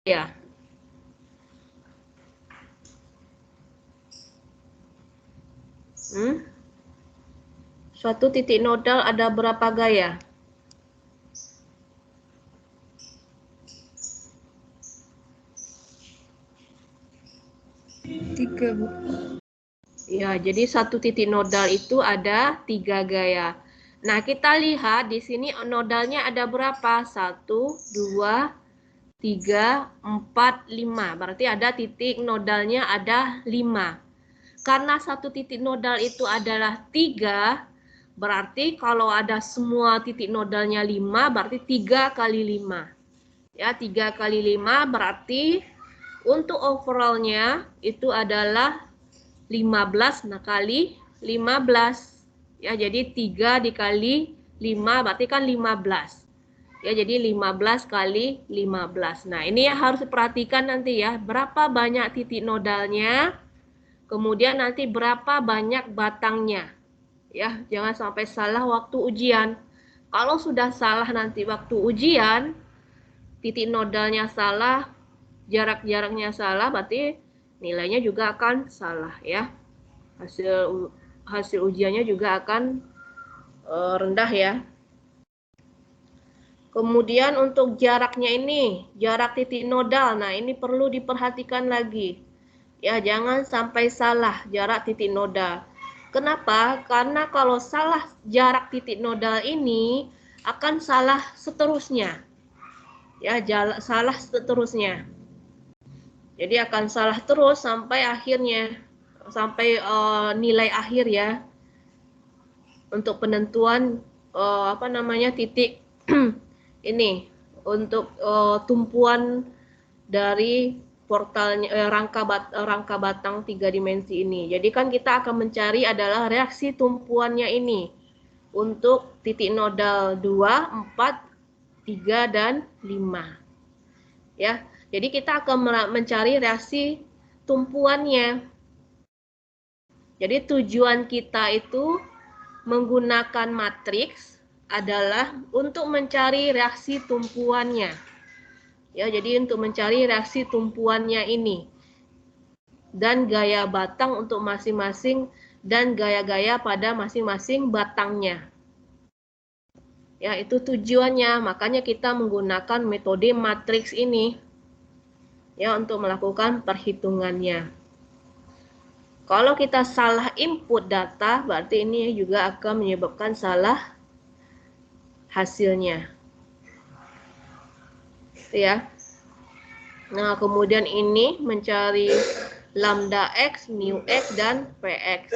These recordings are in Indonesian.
Ya. Suatu titik nodal ada berapa gaya? 3, Bu. Ya, jadi satu titik nodal itu ada 3 gaya. Nah, kita lihat di sini nodalnya ada berapa? 1, 2, 3, 4, 5. Berarti ada titik nodalnya ada 5. Karena satu titik nodal itu adalah 3, berarti kalau ada semua titik nodalnya 5, berarti 3 kali 5. Ya, 3 kali 5 berarti untuk overallnya itu adalah 15 kali 15. Ya, jadi 3 dikali 5 berarti kan 15. Ya, jadi 15 kali 15. Nah, ini yang harus diperhatikan nanti ya. Berapa banyak titik nodalnya, kemudian nanti berapa banyak batangnya. Ya, jangan sampai salah waktu ujian. Kalau sudah salah nanti waktu ujian, titik nodalnya salah, jarak-jaraknya salah, berarti nilainya juga akan salah ya. Hasil ujiannya juga akan rendah ya. Kemudian untuk jaraknya ini, jarak titik nodal. Nah, ini perlu diperhatikan lagi. Ya, jangan sampai salah jarak titik nodal. Kenapa? Karena kalau salah jarak titik nodal ini akan salah seterusnya. Ya, salah seterusnya. Jadi akan salah terus sampai akhirnya, sampai nilai akhir ya. Untuk penentuan titik ini untuk tumpuan dari portalnya rangka batang 3 dimensi ini. Jadi kan kita akan mencari adalah reaksi tumpuannya ini untuk titik nodal 2, 4, 3 dan 5. Ya. Jadi kita akan mencari reaksi tumpuannya. Jadi tujuan kita itu menggunakan matriks adalah untuk mencari reaksi tumpuannya. Ya, jadi untuk mencari reaksi tumpuannya ini. Dan gaya batang untuk masing-masing dan gaya-gaya pada masing-masing batangnya. Ya, itu tujuannya. Makanya kita menggunakan metode matriks ini. Ya, untuk melakukan perhitungannya. Kalau kita salah input data, berarti ini juga akan menyebabkan salah hasilnya. Ya. Nah, kemudian ini mencari lambda X, mu X, dan Px.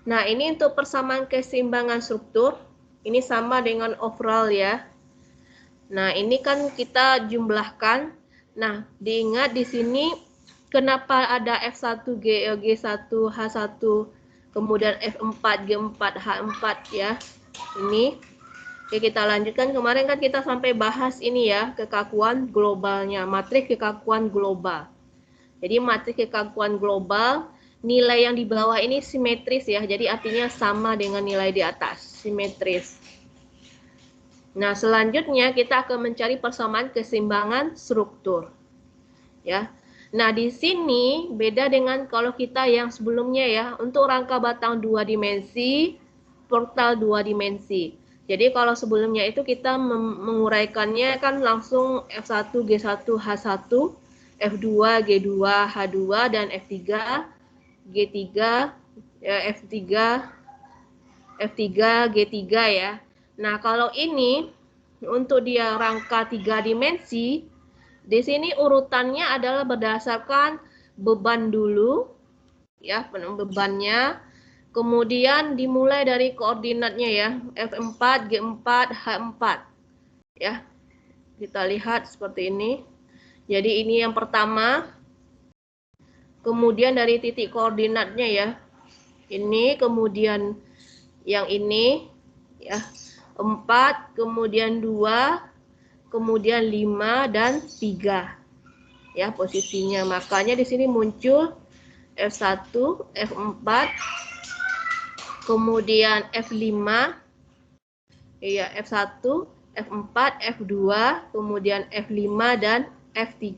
Nah, ini untuk persamaan keseimbangan struktur. Ini sama dengan overall ya. Nah, ini kan kita jumlahkan. Nah, diingat di sini kenapa ada F1, G1, H1, kemudian F4, G4, H4 ya. Ini. Oke, kita lanjutkan. Kemarin kan kita sampai bahas ini ya, kekakuan globalnya, matriks kekakuan global. Jadi matriks kekakuan global, nilai yang di bawah ini simetris ya. Jadi artinya sama dengan nilai di atas, simetris. Nah, selanjutnya kita akan mencari persamaan keseimbangan struktur. Ya. Nah, di sini beda dengan kalau kita yang sebelumnya ya, untuk rangka batang 2 dimensi, portal 2 dimensi. Jadi kalau sebelumnya itu kita menguraikannya kan langsung F1, G1, H1, F2, G2, H2, dan F3, G3, F3, F3, G3 ya. Nah, kalau ini untuk dia rangka 3 dimensi, di sini urutannya adalah berdasarkan beban dulu, ya, bebannya. Kemudian dimulai dari koordinatnya ya, F4, G4, H4. Ya. Kita lihat seperti ini. Jadi ini yang pertama. Kemudian dari titik koordinatnya ya. Ini kemudian yang ini ya. 4, kemudian 2, kemudian 5 dan 3. Ya, posisinya. Makanya di sini muncul F1, F4, kemudian F5, iya F1, F4, F2, kemudian F5 dan F3.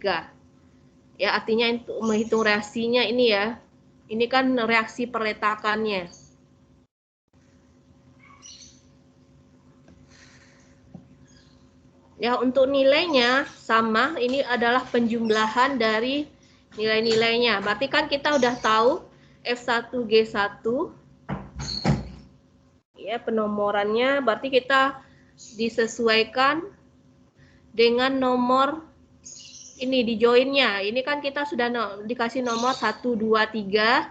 Ya, artinya untuk menghitung reaksinya ini ya. Ini kan reaksi perletakannya. Ya, untuk nilainya sama, ini adalah penjumlahan dari nilai-nilainya. Berarti kan kita udah tahu F1G1 ya penomorannya, berarti kita disesuaikan dengan nomor ini di joinnya. Ini kan kita sudah dikasih nomor 1, 2, 3,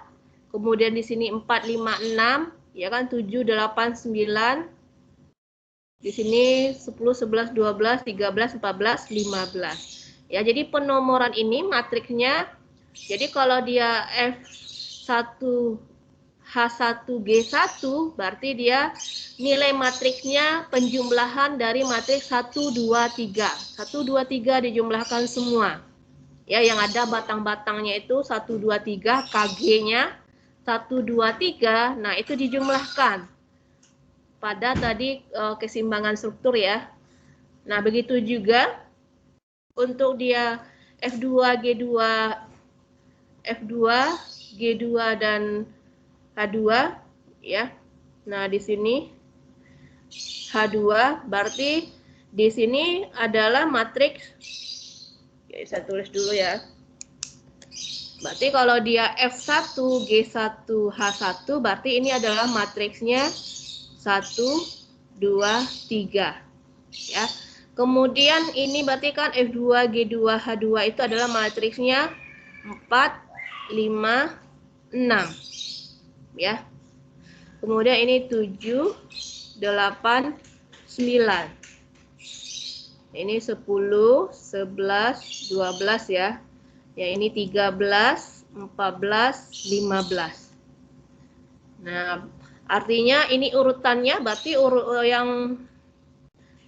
kemudian di sini 4, 5, 6, ya kan 7, 8, 9, di sini 10, 11, 12, 13, 14, 15. Ya, jadi penomoran ini matriksnya, jadi kalau dia F1 H1G1 berarti dia nilai matriksnya penjumlahan dari matriks 1, 2, 3. 1, 2, 3 dijumlahkan semua. Ya, yang ada batang-batangnya itu 1, 2, 3, KG-nya 1, 2, 3. Nah, itu dijumlahkan pada tadi keseimbangan struktur ya. Nah, begitu juga untuk dia F2, G2, F2, G2 dan H2 ya. Nah, di sini H2 berarti di sini adalah matriks. Ya, saya tulis dulu ya. Berarti kalau dia F1, G1, H1 berarti ini adalah matriksnya 1, 2, 3 ya. Kemudian ini berarti kan F2, G2, H2 itu adalah matriksnya 4, 5, 6 ya. Kemudian ini 7, 8, 9. Ini 10, 11, 12 ya. Ya, ini 13, 14, 15. Nah, artinya ini urutannya berarti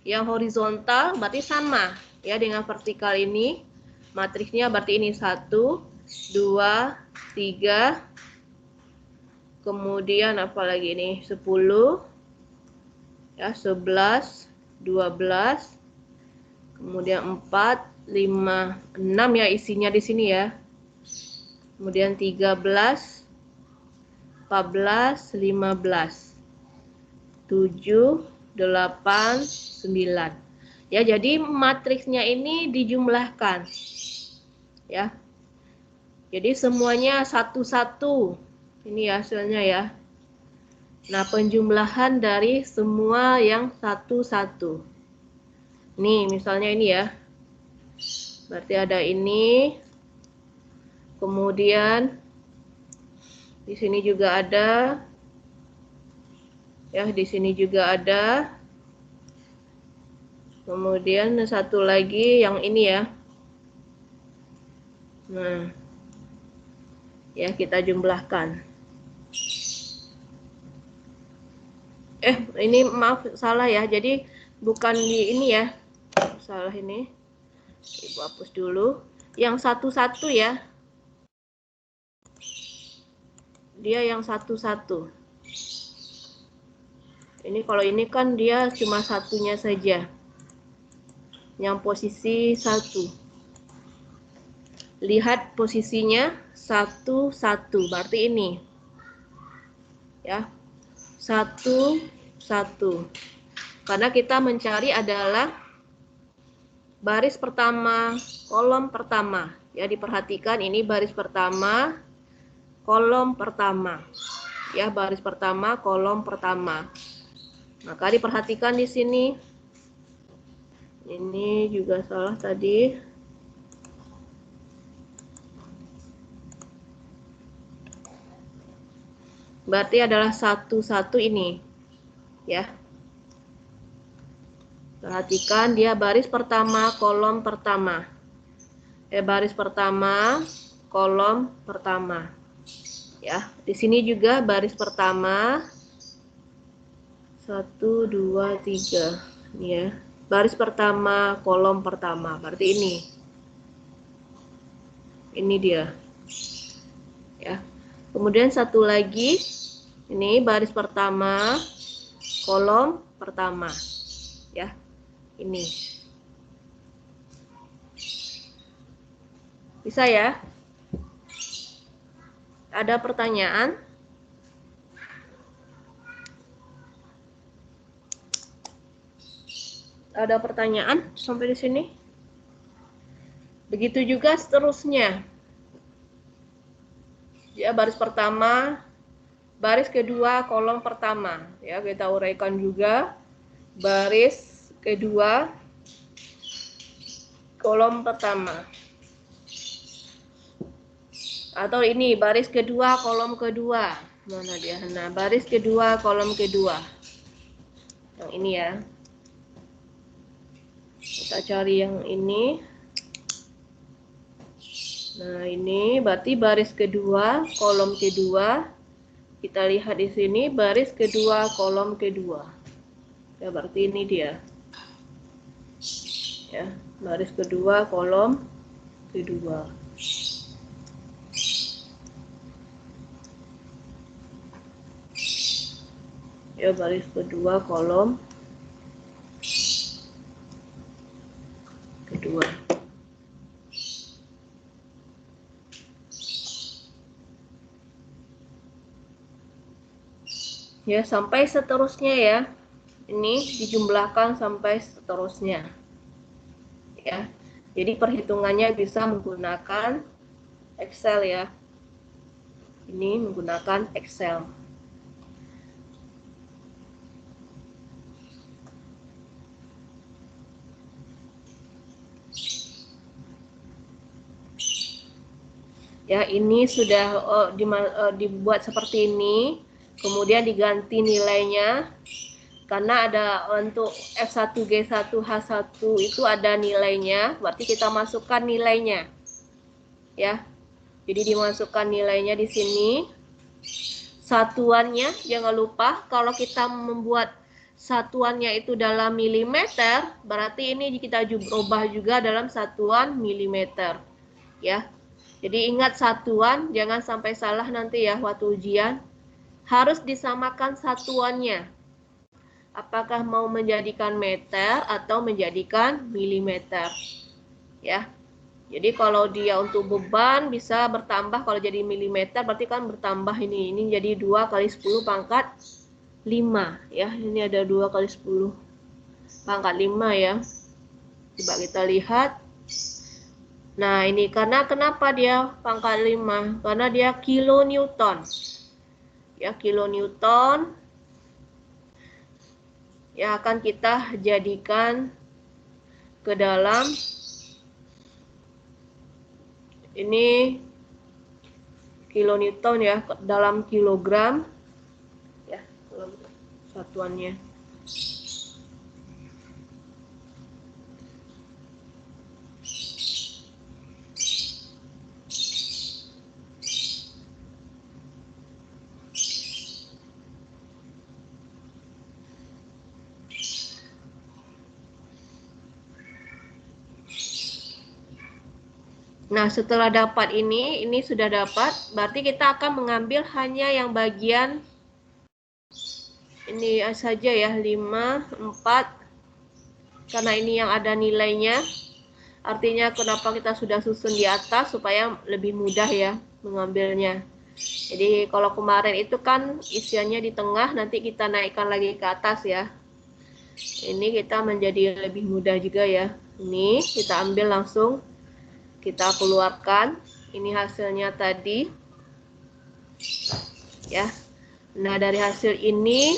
yang horizontal berarti sama ya dengan vertikal ini. Matriksnya berarti ini 1, 2, 3. Kemudian apalagi ini 10 ya, 11, 12. Kemudian 4, 5, 6 ya isinya di sini ya. Kemudian 13, 14, 15. 7, 8, 9. Ya, jadi matriksnya ini dijumlahkan. Ya. Jadi semuanya satu-satu. Ini hasilnya ya. Nah, penjumlahan dari semua yang satu-satu. Nih, misalnya ini ya. Berarti ada ini. Kemudian di sini juga ada. Ya, di sini juga ada. Kemudian satu lagi yang ini ya. Nah, ya kita jumlahkan. Ini maaf salah ya. Jadi bukan di ini ya. Salah ini. Ibu hapus dulu. Yang satu-satu ya. Dia yang satu-satu. Ini kalau ini kan dia cuma satunya saja. Yang posisi 1. Lihat posisinya 1, 1. Berarti ini. Ya. 1, 1. Karena kita mencari adalah baris pertama, kolom pertama. Ya, diperhatikan ini baris pertama, kolom pertama. Ya, baris pertama, kolom pertama. Maka diperhatikan di sini. Ini juga salah tadi. Berarti adalah 1, 1 ini. Ya. Perhatikan dia baris pertama, kolom pertama. Baris pertama, kolom pertama. Ya, di sini juga baris pertama. 1, 2, 3. Ini ya. Baris pertama, kolom pertama. Berarti ini. Ini dia. Ya. Kemudian satu lagi. Ini baris pertama, kolom pertama. Ya. Ini. Bisa ya? Ada pertanyaan? Ada pertanyaan sampai di sini? Begitu juga seterusnya. Ya, baris pertama, baris kedua, kolom pertama. Ya, kita uraikan juga. Baris kedua, kolom pertama. Atau ini, baris kedua, kolom kedua. Mana dia? Nah, baris kedua, kolom kedua. Yang ini ya. Kita cari yang ini. Nah, ini berarti baris kedua, kolom kedua. Kita lihat di sini baris kedua, kolom kedua. Ya, berarti ini dia. Ya, baris kedua, kolom kedua. Ya, baris kedua, kolom kedua. Ya, sampai seterusnya ya. Ini dijumlahkan sampai seterusnya. Ya. Jadi perhitungannya bisa menggunakan Excel ya. Ini menggunakan Excel. Ya, ini sudah dibuat seperti ini, kemudian diganti nilainya, karena ada untuk F1, G1, H1 itu ada nilainya, berarti kita masukkan nilainya. Ya, jadi dimasukkan nilainya di sini. Satuannya, jangan lupa kalau kita membuat satuannya itu dalam milimeter, berarti ini kita ubah juga dalam satuan milimeter. Ya. Jadi ingat satuan, jangan sampai salah nanti ya waktu ujian. Harus disamakan satuannya. Apakah mau menjadikan meter atau menjadikan milimeter. Ya. Jadi kalau dia untuk beban bisa bertambah, kalau jadi milimeter berarti kan bertambah ini. Ini jadi 2 kali 10 pangkat 5 ya. Ini ada 2 kali 10 pangkat 5 ya. Coba kita lihat. Nah, ini karena kenapa dia pangkat 5? Karena dia kilonewton. Ya, kilonewton. Ya, akan kita jadikan ke dalam ini kilonewton ya, dalam kilogram. Ya, satuannya. Nah, setelah dapat ini sudah dapat, berarti kita akan mengambil hanya yang bagian ini saja ya, 5, 4, karena ini yang ada nilainya. Artinya kenapa kita sudah susun di atas, supaya lebih mudah ya mengambilnya. Jadi kalau kemarin itu kan isiannya di tengah, nanti kita naikkan lagi ke atas ya. Ini kita menjadi lebih mudah juga ya. Ini kita ambil langsung, kita keluarkan. Ini hasilnya tadi ya. Nah, dari hasil ini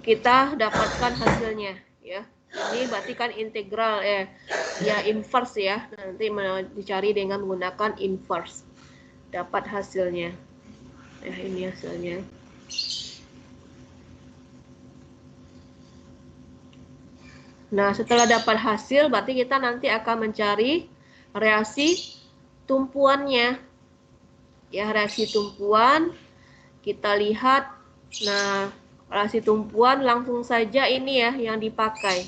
kita dapatkan hasilnya ya. Ini berarti kan integral ya inverse ya. Nanti dicari dengan menggunakan inverse. Dapat hasilnya. Ya, ini hasilnya. Nah, setelah dapat hasil, berarti kita nanti akan mencari reaksi tumpuannya. Ya, reaksi tumpuan. Kita lihat. Nah, reaksi tumpuan langsung saja ini ya yang dipakai.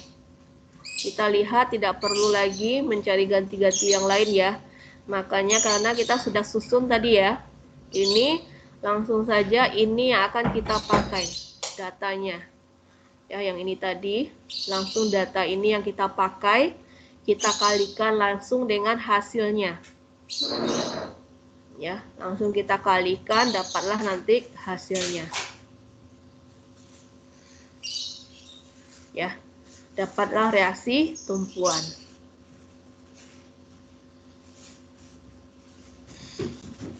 Kita lihat tidak perlu lagi mencari ganti-ganti yang lain ya. Makanya karena kita sudah susun tadi ya. Ini langsung saja ini yang akan kita pakai datanya. Ya, yang ini tadi, langsung data ini yang kita pakai, kita kalikan langsung dengan hasilnya. Ya, langsung kita kalikan, dapatlah nanti hasilnya. Ya, dapatlah reaksi tumpuan.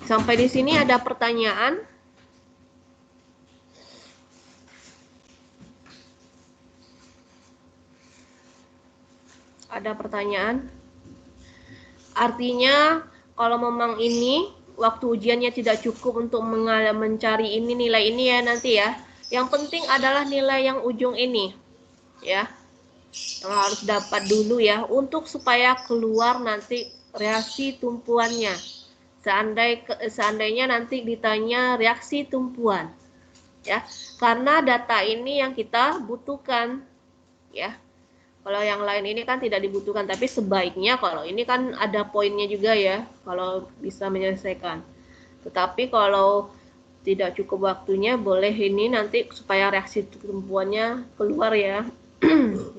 Sampai di sini ada pertanyaan? Ada pertanyaan? Artinya kalau memang ini waktu ujiannya tidak cukup untuk mencari ini nilai ini ya nanti ya. Yang penting adalah nilai yang ujung ini ya. Yang harus dapat dulu ya untuk supaya keluar nanti reaksi tumpuannya. Seandainya nanti ditanya reaksi tumpuan ya. Karena data ini yang kita butuhkan ya. Kalau yang lain ini kan tidak dibutuhkan, tapi sebaiknya kalau ini kan ada poinnya juga ya, kalau bisa menyelesaikan. Tetapi kalau tidak cukup waktunya, boleh ini nanti supaya reaksi tumpuannya keluar ya.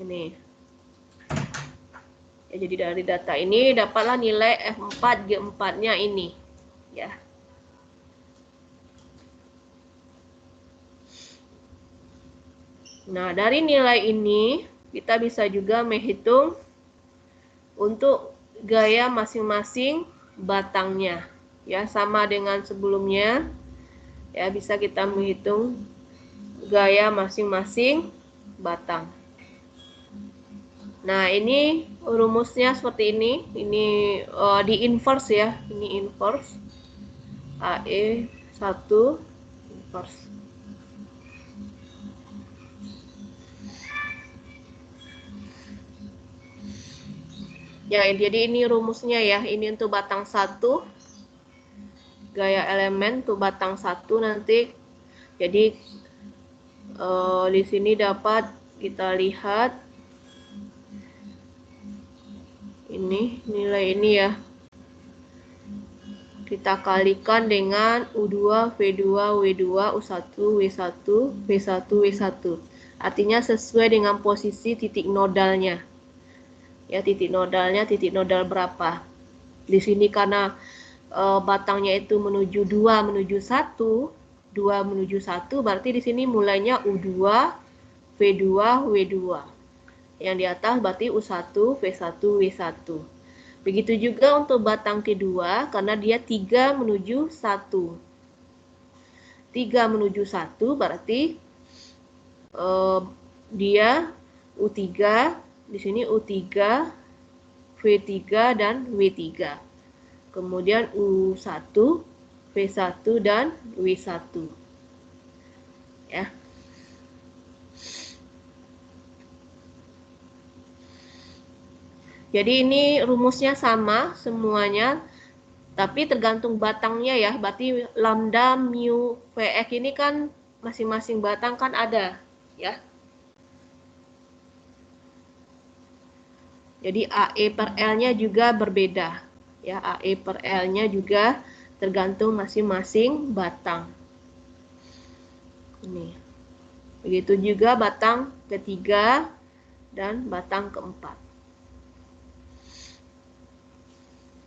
Ini. Ya, jadi dari data ini dapatlah nilai F4 G4-nya ini. Ya. Nah, dari nilai ini kita bisa juga menghitung untuk gaya masing-masing batangnya. Ya, sama dengan sebelumnya. Ya, bisa kita menghitung gaya masing-masing batang. Nah, ini rumusnya seperti ini. Ini di inverse ya. Ini inverse. AE 1 inverse. Ya, jadi ini rumusnya ya. Ini untuk batang 1. Gaya elemen untuk batang 1 nanti. Jadi di sini dapat kita lihat ini nilai ini ya. Kita kalikan dengan U2, V2, W2, U1, W1, V1, W1. Artinya sesuai dengan posisi titik nodalnya. Ya, titik nodal berapa? Di sini karena batangnya itu menuju 2 menuju 1, 2 menuju 1, berarti di sini mulainya U2, V2, W2. Yang di atas berarti U1, V1, W1. Begitu juga untuk batang kedua, karena dia 3 menuju 1. 3 menuju 1 berarti dia U3, di sini U3, V3 dan W3. Kemudian U1, V1 dan W1. Ya. Jadi ini rumusnya sama semuanya, tapi tergantung batangnya ya. Berarti lambda mu Vx ini kan masing-masing batang kan ada ya. Jadi AE per L-nya juga berbeda. Ya, AE per L-nya juga tergantung masing-masing batang. Ini. Begitu juga batang ketiga dan batang keempat.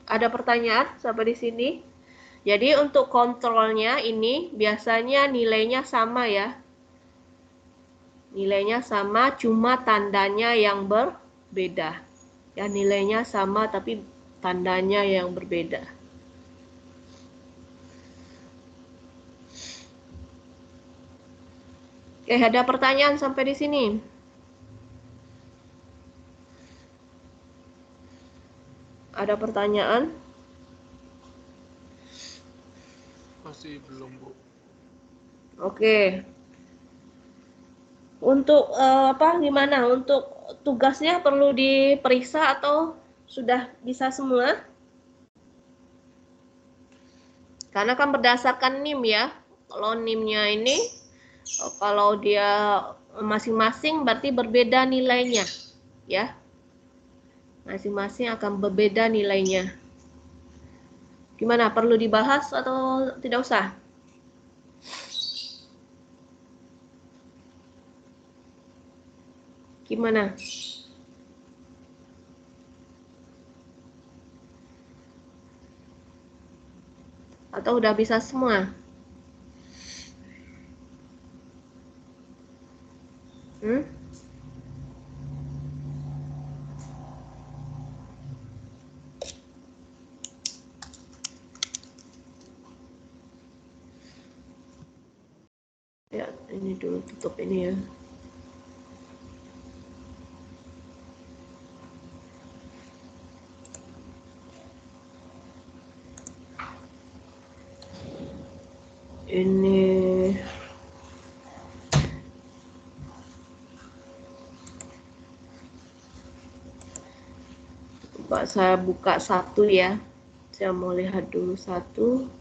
Ada pertanyaan sampai di sini? Jadi untuk kontrolnya ini biasanya nilainya sama ya. Nilainya sama, cuma tandanya yang berbeda. Ya, nilainya sama tapi tandanya yang berbeda. Oke, ada pertanyaan sampai di sini? Ada pertanyaan? Masih belum, Bu. Oke. Untuk gimana? Untuk tugasnya perlu diperiksa atau sudah bisa semua? Karena kan berdasarkan NIM ya. Kalau NIM-nya ini, kalau dia masing-masing berarti berbeda nilainya, ya. Masing-masing akan berbeda nilainya. Gimana? Perlu dibahas atau tidak usah? Gimana? Atau udah bisa semua? Hmm? Ya, ini dulu tutup ini ya. Ini coba saya buka satu ya. Saya mau lihat dulu satu.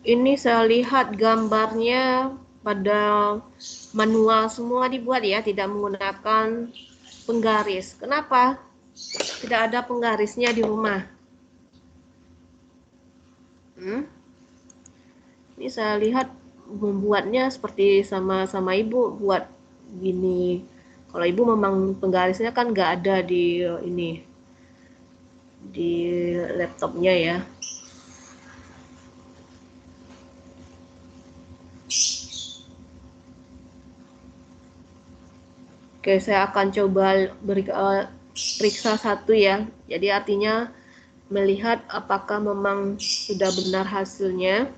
Ini saya lihat gambarnya pada manual semua dibuat ya, tidak menggunakan penggaris. Kenapa? Tidak ada penggarisnya di rumah. Ini saya lihat membuatnya seperti sama ibu buat gini. Kalau ibu memang penggarisnya kan nggak ada di ini di laptopnya ya. Oke, saya akan coba periksa satu ya. Jadi artinya melihat apakah memang sudah benar hasilnya.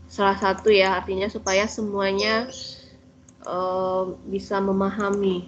Salah satu ya, artinya supaya semuanya bisa memahami.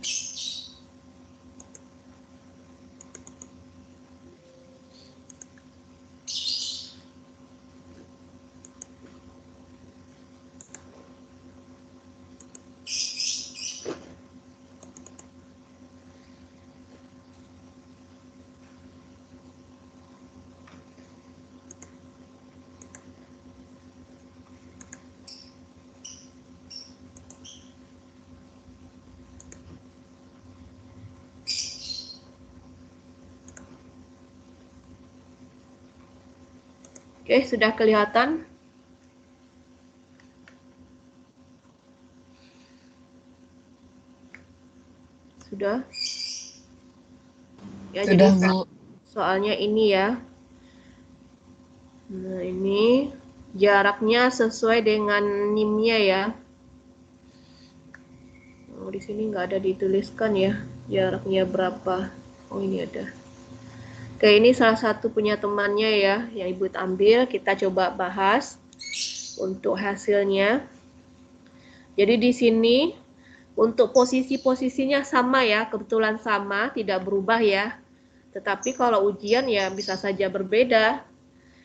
Oke, sudah kelihatan? Sudah? Ya, Sudah, jadi Bu. soalnya ini ya. Nah, ini jaraknya sesuai dengan NIM-nya ya. Oh, di sini nggak ada dituliskan ya, jaraknya berapa. Oh, ini ada. Oke, ini salah satu punya temannya ya, yang Ibu ambil. Kita coba bahas untuk hasilnya. Jadi di sini untuk posisi-posisinya sama ya, kebetulan sama, tidak berubah ya. Tetapi kalau ujian ya bisa saja berbeda.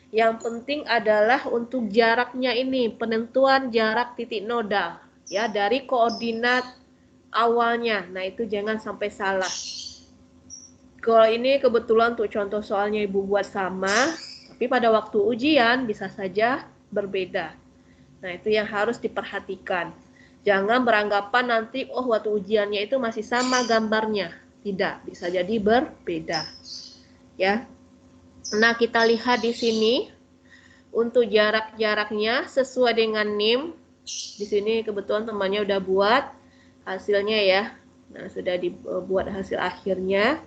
Yang penting adalah untuk jaraknya ini, penentuan jarak titik nodal ya dari koordinat awalnya. Nah, itu jangan sampai salah. Kalau ini kebetulan untuk contoh soalnya Ibu buat sama, tapi pada waktu ujian bisa saja berbeda. Nah, itu yang harus diperhatikan. Jangan beranggapan nanti, oh waktu ujiannya itu masih sama gambarnya. Tidak, bisa jadi berbeda. Ya. Nah, kita lihat di sini. untuk jarak-jaraknya sesuai dengan NIM. Di sini kebetulan temannya udah buat hasilnya ya. Nah, sudah dibuat hasil akhirnya.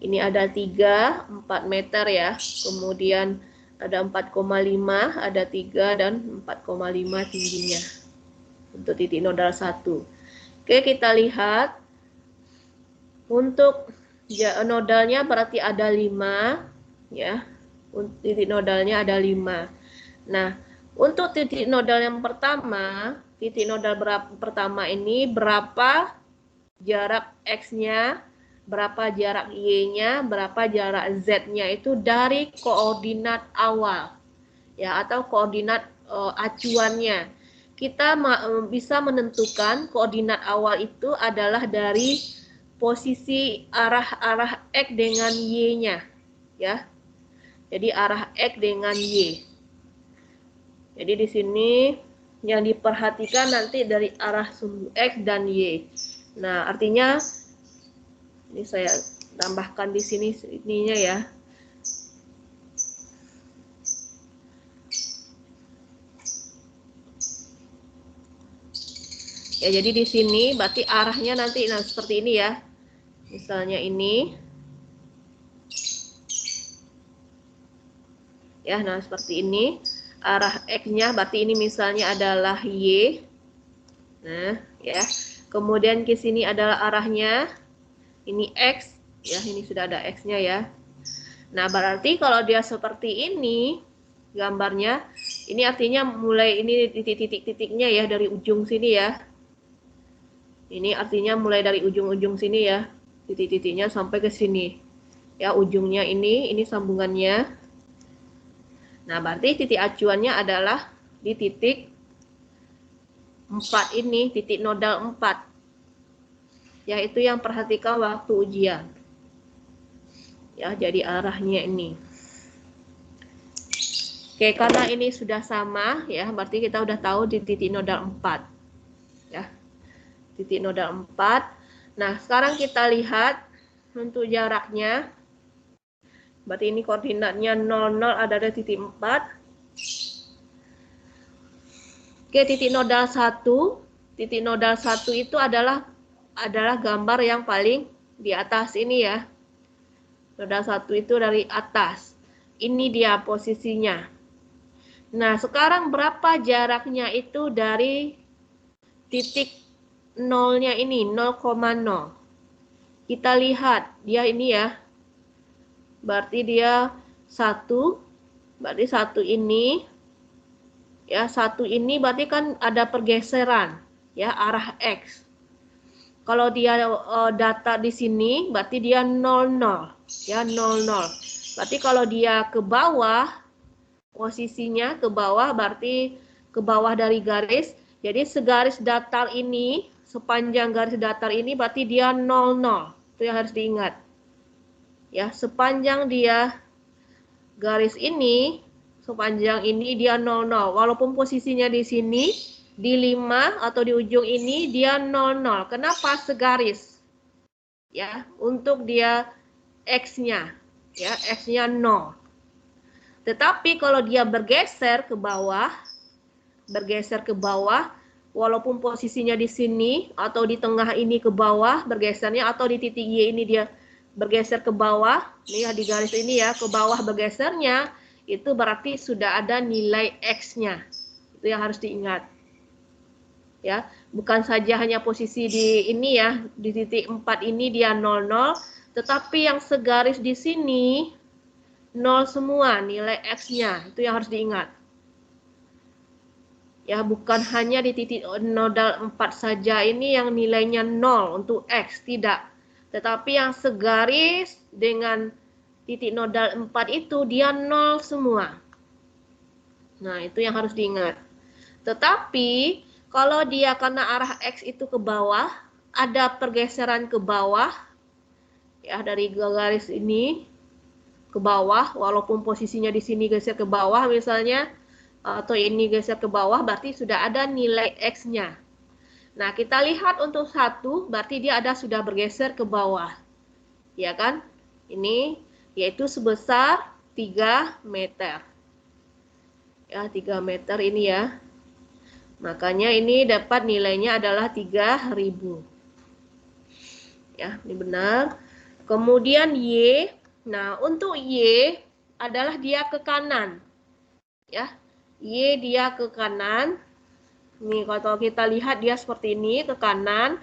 Ini ada 3, 4 meter ya. Kemudian ada 4,5, ada 3 dan 4,5 tingginya. Untuk titik nodal 1. Oke, kita lihat. Untuk nodalnya berarti ada 5 ya. Titik nodalnya ada 5. Nah, untuk titik nodal yang pertama, titik nodal pertama ini berapa jarak X-nya, berapa jarak Y-nya, berapa jarak Z-nya itu dari koordinat awal ya, atau koordinat acuannya. Kita bisa menentukan koordinat awal itu adalah dari posisi arah X dengan Y-nya ya. Jadi arah X dengan Y. Jadi di sini yang diperhatikan nanti dari arah sumbu X dan Y. Nah, artinya ini saya tambahkan di sini ininya ya. Ya, jadi di sini berarti arahnya nanti seperti ini ya. Misalnya ini. Ya, nah seperti ini. Arah X-nya berarti ini misalnya adalah Y. Nah, ya. Kemudian ke sini adalah arahnya. Ini X, ya, ini sudah ada X-nya ya. Nah, berarti kalau dia seperti ini gambarnya, ini artinya mulai ini titik-titik-titiknya ya dari ujung sini ya. Ini artinya mulai dari ujung-ujung sini ya, titik-titiknya sampai ke sini. Ya, ujungnya ini sambungannya. Nah, berarti titik acuannya adalah di titik 4 ini, titik nodal 4. Ya, itu yang perhatikan waktu ujian. Ya, jadi arahnya ini. Oke, karena ini sudah sama ya, berarti kita udah tahu di titik nodal 4. Ya. Titik nodal 4. Nah, sekarang kita lihat untuk jaraknya. Berarti ini koordinatnya 00 ada di titik 4. Oke, titik nodal 1. Titik nodal 1 itu adalah gambar yang paling di atas ini ya. Nodal 1 itu dari atas. Ini dia posisinya. Nah, sekarang berapa jaraknya itu dari titik nolnya ini, 0,0. Kita lihat, dia ini ya. Berarti dia 1, berarti 1 ini. Ya, 1 ini berarti kan ada pergeseran, ya, arah X. Kalau dia data di sini, berarti dia 00, ya, 00. Berarti kalau dia ke bawah, posisinya ke bawah berarti ke bawah dari garis. Jadi segaris datar ini, sepanjang garis datar ini berarti dia 00. Itu yang harus diingat. Ya, sepanjang dia garis ini, sepanjang ini dia 00. Walaupun posisinya di sini di 5 atau di ujung ini dia 00. Kenapa segaris? Ya, untuk dia X-nya, ya, X-nya 0. Tetapi kalau dia bergeser ke bawah, walaupun posisinya di sini atau di tengah ini ke bawah bergesernya, atau di titik Y ini dia bergeser ke bawah, nih ya, di garis ini ya, ke bawah bergesernya, itu berarti sudah ada nilai X-nya. Itu yang harus diingat. Ya, bukan saja hanya posisi di ini ya, di titik 4 ini dia 00, tetapi yang segaris di sini 0 semua nilai X-nya, itu yang harus diingat. Ya, bukan hanya di titik nodal 4 saja ini yang nilainya 0 untuk X, tidak. Tetapi yang segaris dengan titik nodal 4 itu dia 0 semua. Nah, itu yang harus diingat. Tetapi, kalau dia karena arah X itu ke bawah, ada pergeseran ke bawah, ya, dari garis ini ke bawah, walaupun posisinya di sini geser ke bawah misalnya, atau ini geser ke bawah, berarti sudah ada nilai X-nya. Nah, kita lihat untuk 1, berarti dia sudah bergeser ke bawah. Ya kan? Ini, yaitu sebesar 3 meter. Ya, 3 meter ini ya. Makanya ini dapat nilainya adalah 3000. Ya, ini benar. Kemudian Y. Nah, untuk Y adalah dia ke kanan. Ya. Y dia ke kanan. Nih, kalau kita lihat dia seperti ini ke kanan.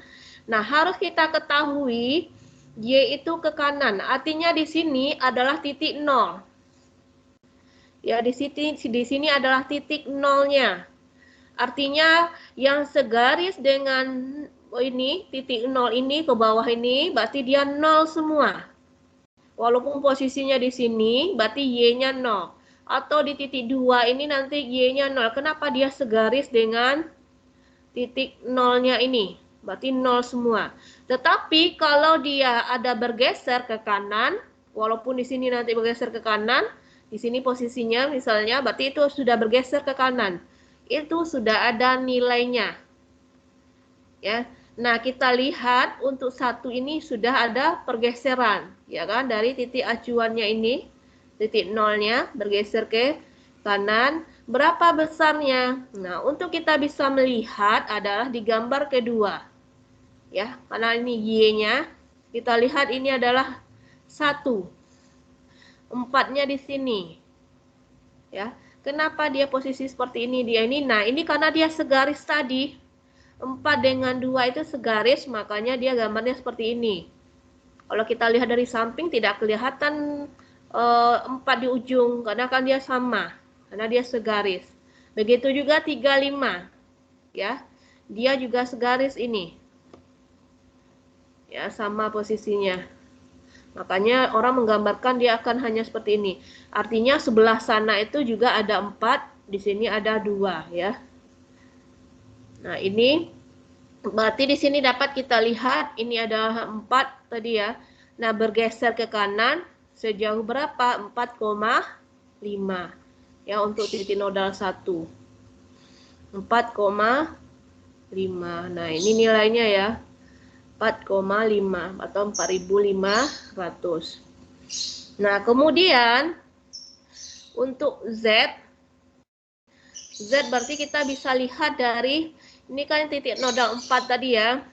Nah, harus kita ketahui Y itu ke kanan. Artinya di sini adalah titik 0. Ya, di sini adalah titik nolnya. Artinya yang segaris dengan ini, titik 0 ini ke bawah ini, berarti dia 0 semua. Walaupun posisinya di sini, berarti Y-nya 0. Atau di titik 2 ini nanti Y-nya 0. Kenapa dia segaris dengan titik 0-nya ini? Berarti 0 semua. Tetapi kalau dia ada bergeser ke kanan, walaupun di sini nanti bergeser ke kanan, di sini posisinya misalnya, berarti itu sudah bergeser ke kanan. Itu sudah ada nilainya. Ya. Nah, kita lihat untuk satu ini sudah ada pergeseran, ya kan? Dari titik acuannya ini, titik nolnya bergeser ke kanan. Berapa besarnya? Nah, untuk kita bisa melihat adalah di gambar kedua. Ya, karena ini Y-nya, kita lihat ini adalah 1. 4-nya di sini. Ya. Kenapa dia posisi seperti ini? Dia ini. Nah, ini karena dia segaris tadi. 4 dengan 2 itu segaris, makanya dia gambarnya seperti ini. Kalau kita lihat dari samping tidak kelihatan 4 di ujung, karena kan dia sama, karena dia segaris. Begitu juga 35, ya, dia juga segaris ini, ya, sama posisinya. Makanya orang menggambarkan dia akan hanya seperti ini. Artinya sebelah sana itu juga ada 4, di sini ada 2, ya. Nah, ini berarti di sini dapat kita lihat ini ada 4 tadi ya. Nah, bergeser ke kanan sejauh berapa? 4,5. Ya, untuk titik nodal 1. 4,5. Nah, ini nilainya ya. 4,5 atau 4500. Nah, kemudian untuk Z berarti kita bisa lihat dari ini kan titik nodal 4 tadi ya.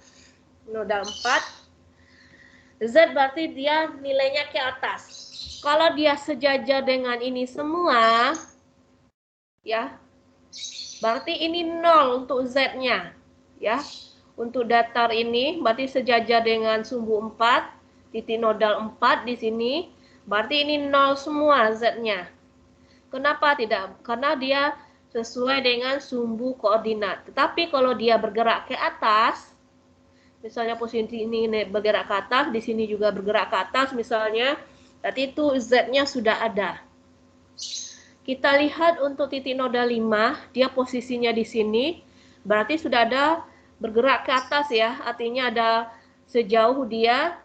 Nodal 4. Z berarti dia nilainya ke atas. Kalau dia sejajar dengan ini semua, ya, berarti ini 0 untuk Z-nya. Ya, untuk datar ini berarti sejajar dengan sumbu 4, titik nodal 4 di sini, berarti ini 0 semua Z-nya. Kenapa tidak? Karena dia sesuai dengan sumbu koordinat. Tetapi kalau dia bergerak ke atas, misalnya posisi ini bergerak ke atas, di sini juga bergerak ke atas misalnya, berarti itu Z-nya sudah ada. Kita lihat untuk titik nodal 5, dia posisinya di sini, berarti sudah ada bergerak ke atas ya, artinya ada sejauh dia,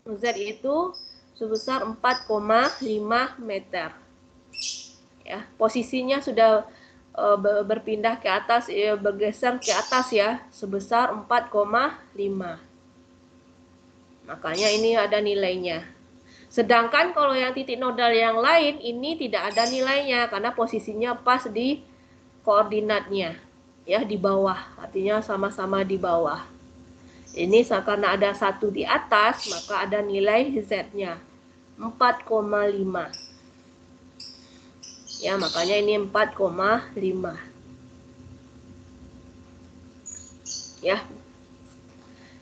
Z itu sebesar 4,5 meter. Ya, posisinya sudah berpindah ke atas, bergeser ke atas ya, sebesar 4,5. Makanya ini ada nilainya. Sedangkan kalau yang titik nodal yang lain ini tidak ada nilainya karena posisinya pas di koordinatnya, ya, di bawah, artinya sama-sama di bawah. Ini karena ada 1 di atas, maka ada nilai Z-nya 4,5. Ya, makanya ini 4,5. Ya.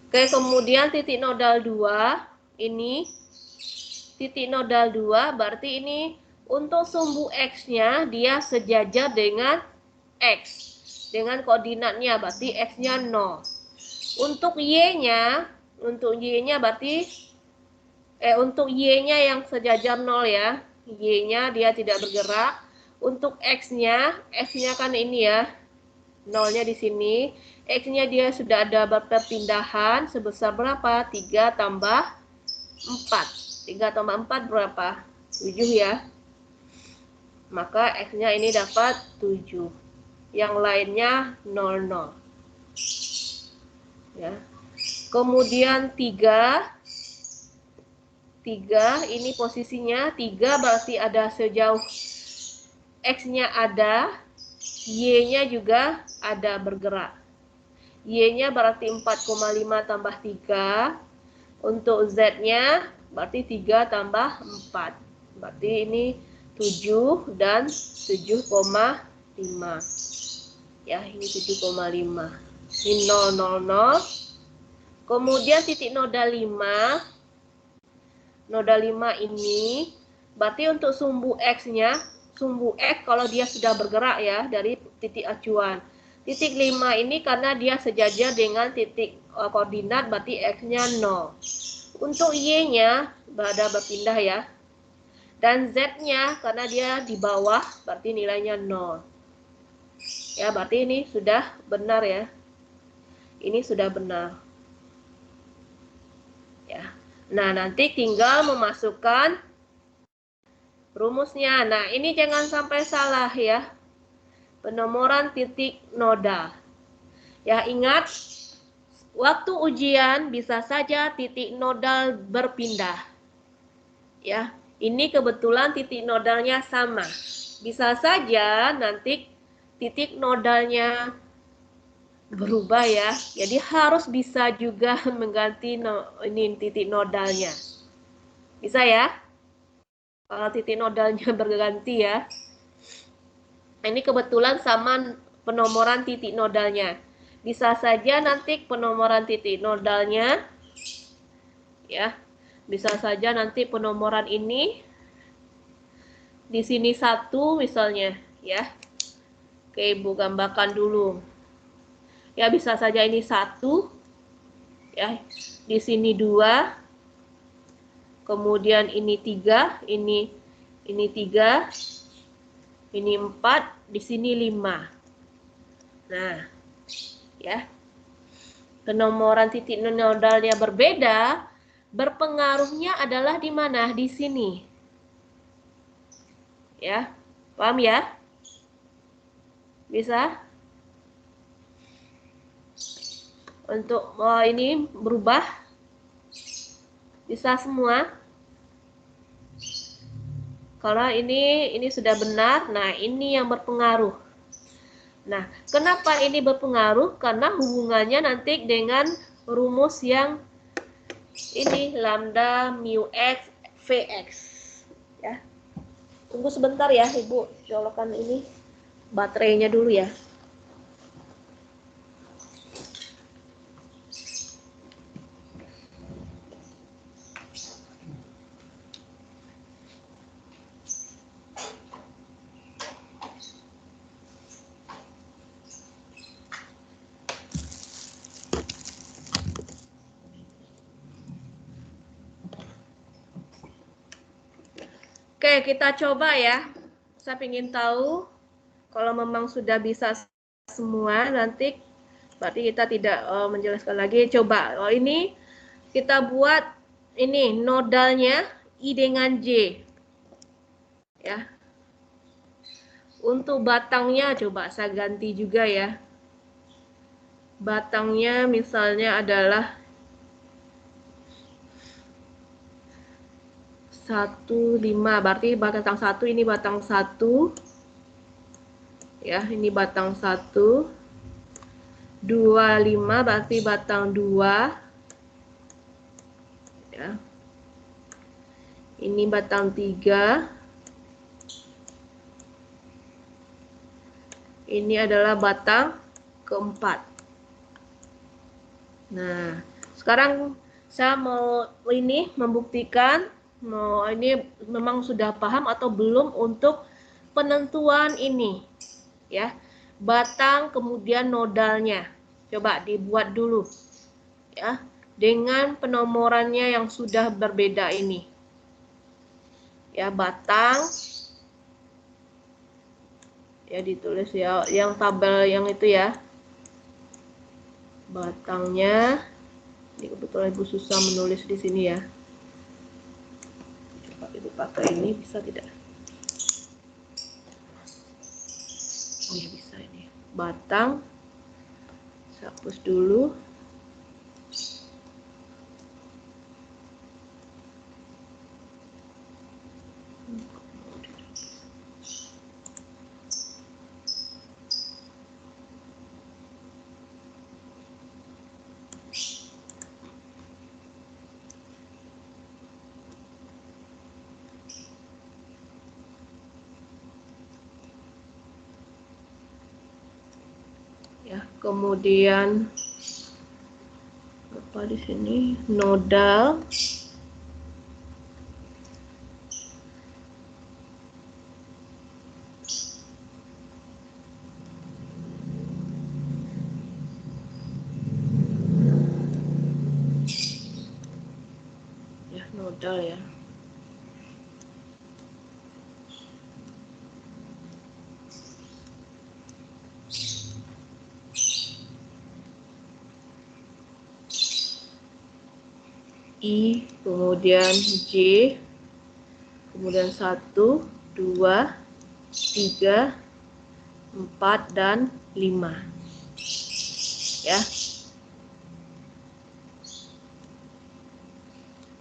Oke, kemudian titik nodal 2 ini titik nodal 2 berarti ini untuk sumbu X-nya dia sejajar dengan X. Dengan koordinatnya berarti X-nya 0. Untuk Y-nya berarti untuk Y-nya yang sejajar 0 ya. Y-nya dia tidak bergerak. Untuk X-nya kan ini ya. 0-nya di sini. X-nya dia sudah ada perpindahan sebesar berapa? 3 tambah 4. 3 tambah 4 berapa? 7 ya. Maka X-nya ini dapat 7. Yang lainnya 00. Ya. Kemudian 3 ini posisinya 3 berarti ada sejauh X-nya ada, Y-nya juga ada bergerak. Y-nya berarti 4,5 tambah 3. Untuk Z-nya berarti 3 tambah 4. Berarti ini 7 dan 7,5. Ya, ini 7,5. Ini 0, 0, 0. Kemudian titik nodal 5. Nodal 5 ini berarti untuk sumbu X-nya, sumbu X kalau dia sudah bergerak ya dari titik acuan. Titik 5 ini karena dia sejajar dengan titik koordinat berarti X-nya 0. Untuk Y-nya ada berpindah ya. Dan Z-nya karena dia di bawah berarti nilainya 0. Ya, berarti ini sudah benar ya. Ini sudah benar. Ya. Nah, nanti tinggal memasukkan rumusnya. Nah, ini jangan sampai salah ya. Penomoran titik nodal. Ya, ingat waktu ujian bisa saja titik nodal berpindah. Ya, ini kebetulan titik nodalnya sama. Bisa saja nanti titik nodalnya berubah ya. Jadi harus bisa juga mengganti ini titik nodalnya. Bisa ya? Kalau titik nodalnya berganti ya. Ini kebetulan sama penomoran titik nodalnya. Bisa saja nanti penomoran titik nodalnya ya. Bisa saja nanti penomoran ini di sini 1 misalnya ya. Oke, Ibu gambarkan dulu. Ya, bisa saja ini 1 ya. Di sini 2. Kemudian ini 3, ini 3, ini 4, di sini 5. Nah, ya. Penomoran titik nodalnya berbeda, berpengaruhnya adalah di mana? Di sini. Ya. Paham ya? Bisa? Untuk ini berubah? Bisa semua? Kalau ini sudah benar, nah ini yang berpengaruh. Nah, kenapa ini berpengaruh? Karena hubungannya nanti dengan rumus yang ini lambda mu x Vx. Ya. Tunggu sebentar ya, Ibu. Colokan ini baterainya dulu ya. Oke, kita coba ya. Saya ingin tahu kalau memang sudah bisa semua, nanti berarti kita tidak menjelaskan lagi. Coba, ini kita buat ini nodalnya I dengan J. Ya. Untuk batangnya coba saya ganti juga ya. Batangnya misalnya adalah 1, 5, berarti batang 1 ini batang 1. Ya, ini batang 1. 2, 5 berarti batang 2. Ya. Ini batang 3. Ini adalah batang keempat. Nah, sekarang saya mau ini membuktikan mau ini memang sudah paham atau belum untuk penentuan ini. Ya. Batang kemudian nodalnya. Coba dibuat dulu. Ya, dengan penomorannya yang sudah berbeda ini. Ya, batang ya ditulis ya yang tabel yang itu ya. Batangnya ini kebetulan Ibu susah menulis di sini ya. Coba Ibu pakai ini bisa tidak? Oh ya bisa ini. Batang saya hapus dulu. Ya, kemudian apa di sini? Nodal. Ya, nodal ya. I, kemudian J, kemudian 1, 2, 3, 4, dan 5. Ya.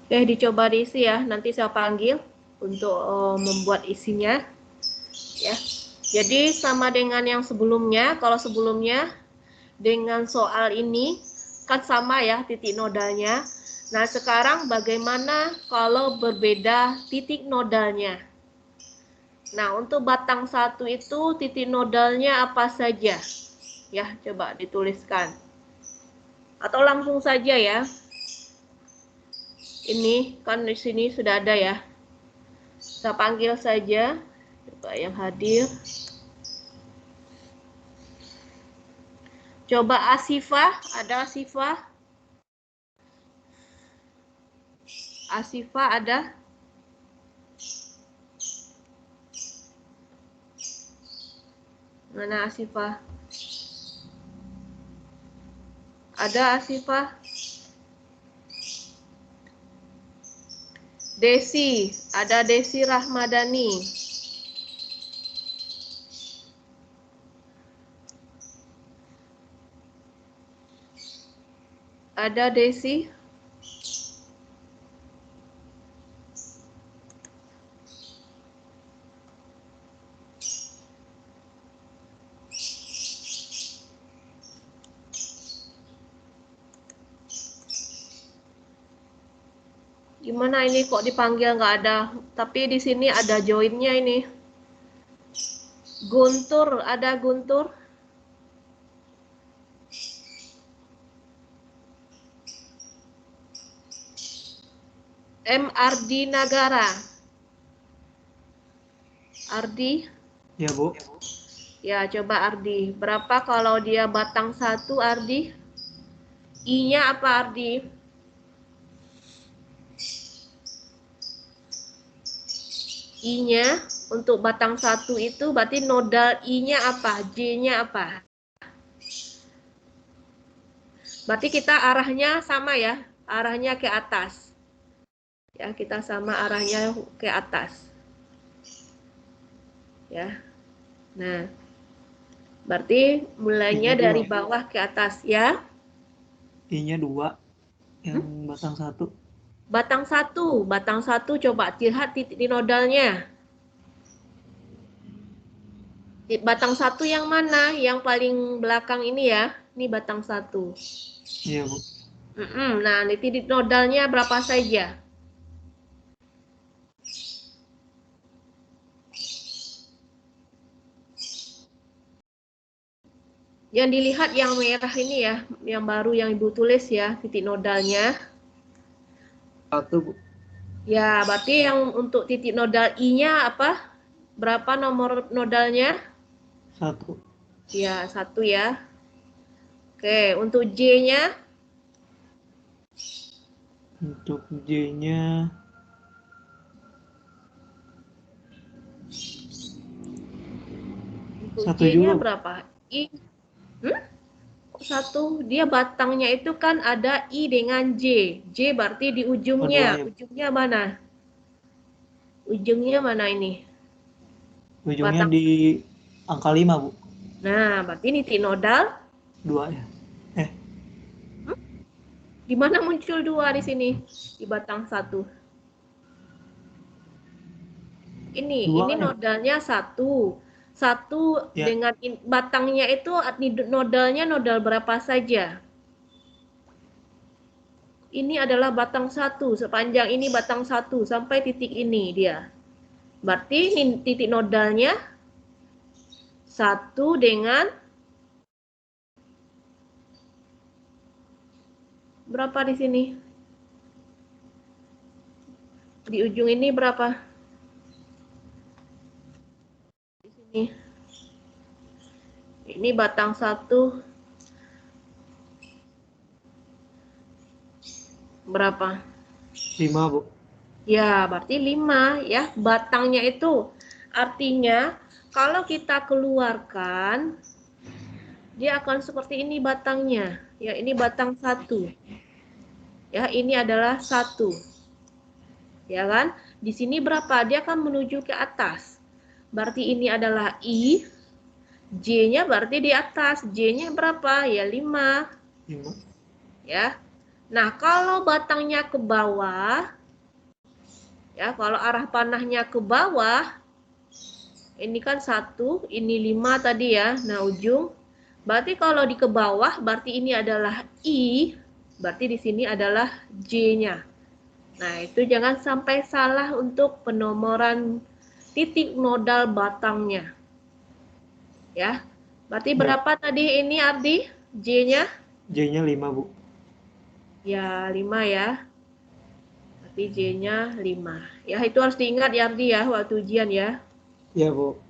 Oke, dicoba diisi ya. Nanti saya panggil untuk membuat isinya. Ya. Jadi sama dengan yang sebelumnya. Kalau sebelumnya dengan soal ini kan sama ya titik nodalnya. Nah, sekarang bagaimana kalau berbeda titik nodalnya? Nah, untuk batang 1 itu titik nodalnya apa saja? Ya, coba dituliskan. Atau langsung saja ya. Ini kan di sini sudah ada ya. Saya panggil saja. Coba yang hadir. Coba Asifah, ada Asifah? Asifah ada? Mana Asifah? Ada Asifah? Desi, ada Desi Rahmadani. Ada Desi? Gimana ini kok dipanggil nggak ada? Tapi di sini ada joinnya ini. Guntur, ada Guntur? M. Ardi Nagara. Ardi? Ya, Bu. Ya, coba Ardi. Berapa kalau dia batang 1, Ardi? I-nya apa, Ardi? I-nya untuk batang 1 itu berarti nodal I-nya apa? J-nya apa? Berarti kita arahnya sama ya, arahnya ke atas. Ya, kita sama arahnya ke atas. Ya. Nah, berarti mulainya I-nya dari 2. bawah ke atas ya. I-nya 2, yang batang 1. Batang 1 coba lihat titik di nodalnya. Batang 1 yang mana? Yang paling belakang ini ya. Ini batang 1. Iya, Bu. Nah, ini titik nodalnya berapa saja? Yang dilihat yang merah ini ya, yang baru yang Ibu tulis ya, titik nodalnya. 1, Bu. Ya, berarti yang untuk titik nodal I-nya apa? Berapa nomor nodalnya? 1. Ya, 1 ya. Oke, untuk J-nya? Untuk J-nya 1 J-nya juga. berapa? I. 1. Dia batangnya itu kan ada I dengan J. J berarti di ujungnya. Oh, 2 ya. Ujungnya mana? Ujungnya mana ini? Ujungnya Batang. di angka 5, Bu. Nah, berarti ini titik nodal 2 ya. di mana muncul 2 di sini? Di batang 1. Ini 2 ya. nodalnya 1. 1 Ya. dengan batangnya itu nodalnya nodal berapa saja? Ini adalah batang 1, sepanjang ini batang 1 sampai titik ini dia. Berarti ini titik nodalnya 1 dengan Berapa di sini? Di ujung ini berapa? Di sini. Ini batang 1. Berapa? 5, Bu. Ya, berarti 5 ya. Batangnya itu. Artinya, kalau kita keluarkan, dia akan seperti ini batangnya. Ya, ini batang 1. Ya, ini adalah 1. Ya kan? Di sini berapa? Dia akan menuju ke atas. Berarti ini adalah I. J-nya berarti di atas. J-nya berapa? Ya 5. 5. Ya. Nah, kalau batangnya ke bawah, ya, kalau arah panahnya ke bawah, ini kan 1, ini 5 tadi ya. Nah, ujung. Berarti kalau di ke bawah, berarti ini adalah I. Berarti di sini adalah J-nya. Nah, itu jangan sampai salah untuk penomoran titik nodal batangnya. Ya. Berarti berapa tadi ini Ardi? J-nya? J-nya 5, Bu. Ya, 5 ya. Berarti J-nya 5. Ya, itu harus diingat ya Ardi ya waktu ujian ya. Ya, Bu.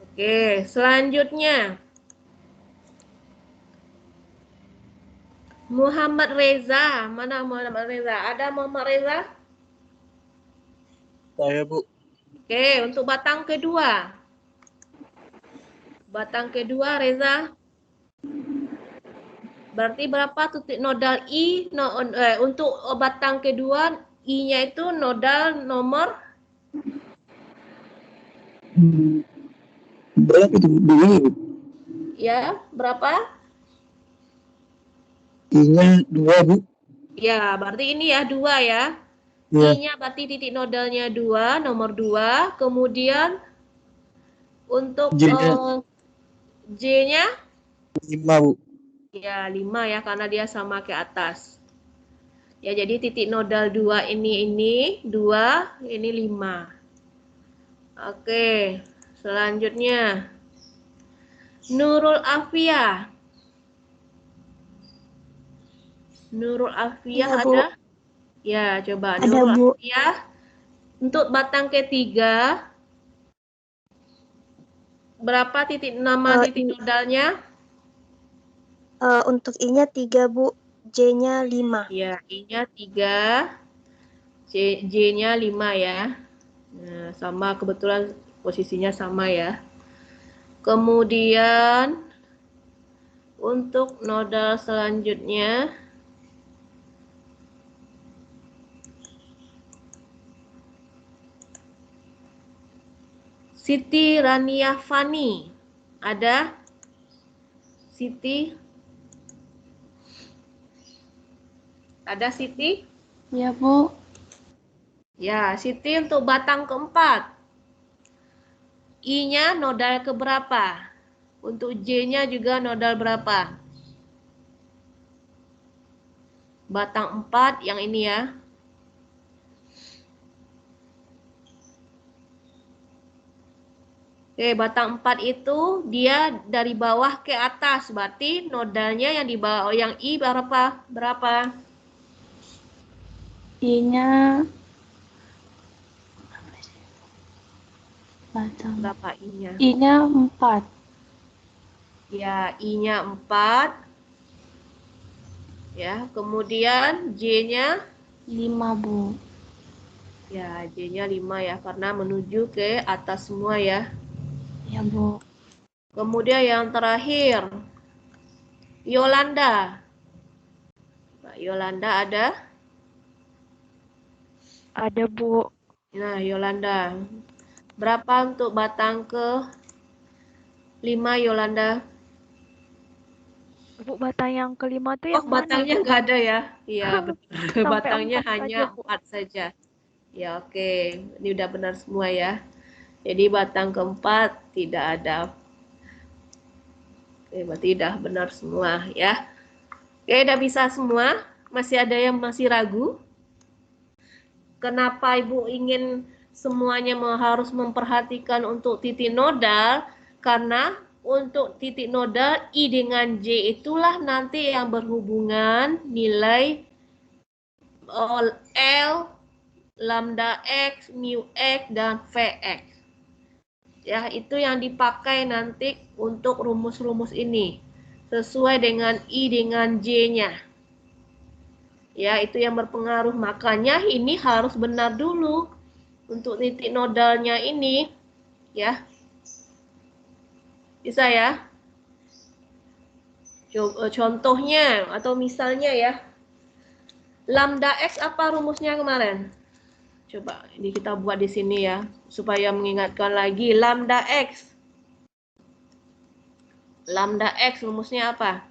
Oke, selanjutnya. Muhammad Reza. Mana Muhammad Reza? Ada Muhammad Reza? Saya, Bu. Oke, untuk batang kedua. Batang kedua Reza. Berarti berapa titik nodal I? Untuk batang kedua, I-nya itu nodal nomor Berapa itu? 2, Bu. ya, berapa? I-nya 2, Bu. Ya, berarti ini ya 2 ya. Ya, I-nya berarti titik nodalnya 2, nomor 2. Kemudian untuk J-nya J-nya 5, Bu. ya 5 ya karena dia sama ke atas. Ya, jadi titik nodal 2 ini 2, ini 5. Oke, selanjutnya Nurul Afia. Nurul Afia Iya, Bu. ada? Ya, coba Ada, Nurul Bu. Afia. Untuk batang ketiga, berapa titik nama titik nodalnya? Untuk I-nya 3, Bu. J-nya 5. Ya, I-nya 3, J-nya 5 ya. Nah, sama kebetulan posisinya sama ya. Kemudian untuk nodal selanjutnya Siti Rania Fani. Ada? Siti? Ada Siti? Ya, Bu. Ya, Siti untuk batang keempat. I-nya nodal ke berapa? Untuk J-nya juga nodal berapa? Batang 4 yang ini ya. Oke, batang 4 itu dia dari bawah ke atas. Berarti nodalnya yang di bawah, yang I berapa? Berapa? I-nya batang. Berapa I-nya? I-nya 4. Ya, I-nya 4. Ya, kemudian J-nya 5, Bu. ya, J-nya 5 ya karena menuju ke atas semua ya. Ya, Bu. Kemudian yang terakhir Yolanda. Mbak Yolanda ada? Ada, Bu. Nah, Yolanda. Berapa untuk batang ke 5 Yolanda? Bu, batang yang kelima tuh Oh, yang mana, batangnya Bu? nggak ada ya? Iya, betul. Sampai Batangnya 4 hanya saja, Bu. 4 saja. Ya, oke. Ini udah benar semua ya. Jadi batang keempat tidak ada. Oke, berarti udah benar semua ya. Oke, udah bisa semua. Masih ada yang masih ragu? Kenapa Ibu ingin semuanya harus memperhatikan untuk titik nodal? Karena untuk titik nodal I dengan J itulah nanti yang berhubungan nilai L, lambda X, mu X, dan Vx. Ya, itu yang dipakai nanti untuk rumus-rumus ini. Sesuai dengan I dengan J-nya. Ya, itu yang berpengaruh. Makanya ini harus benar dulu untuk titik nodalnya ini. Ya. Bisa ya? Contohnya atau misalnya ya. Lambda X apa rumusnya kemarin? Coba ini kita buat di sini ya, supaya mengingatkan lagi. Lambda X. Lambda X rumusnya apa?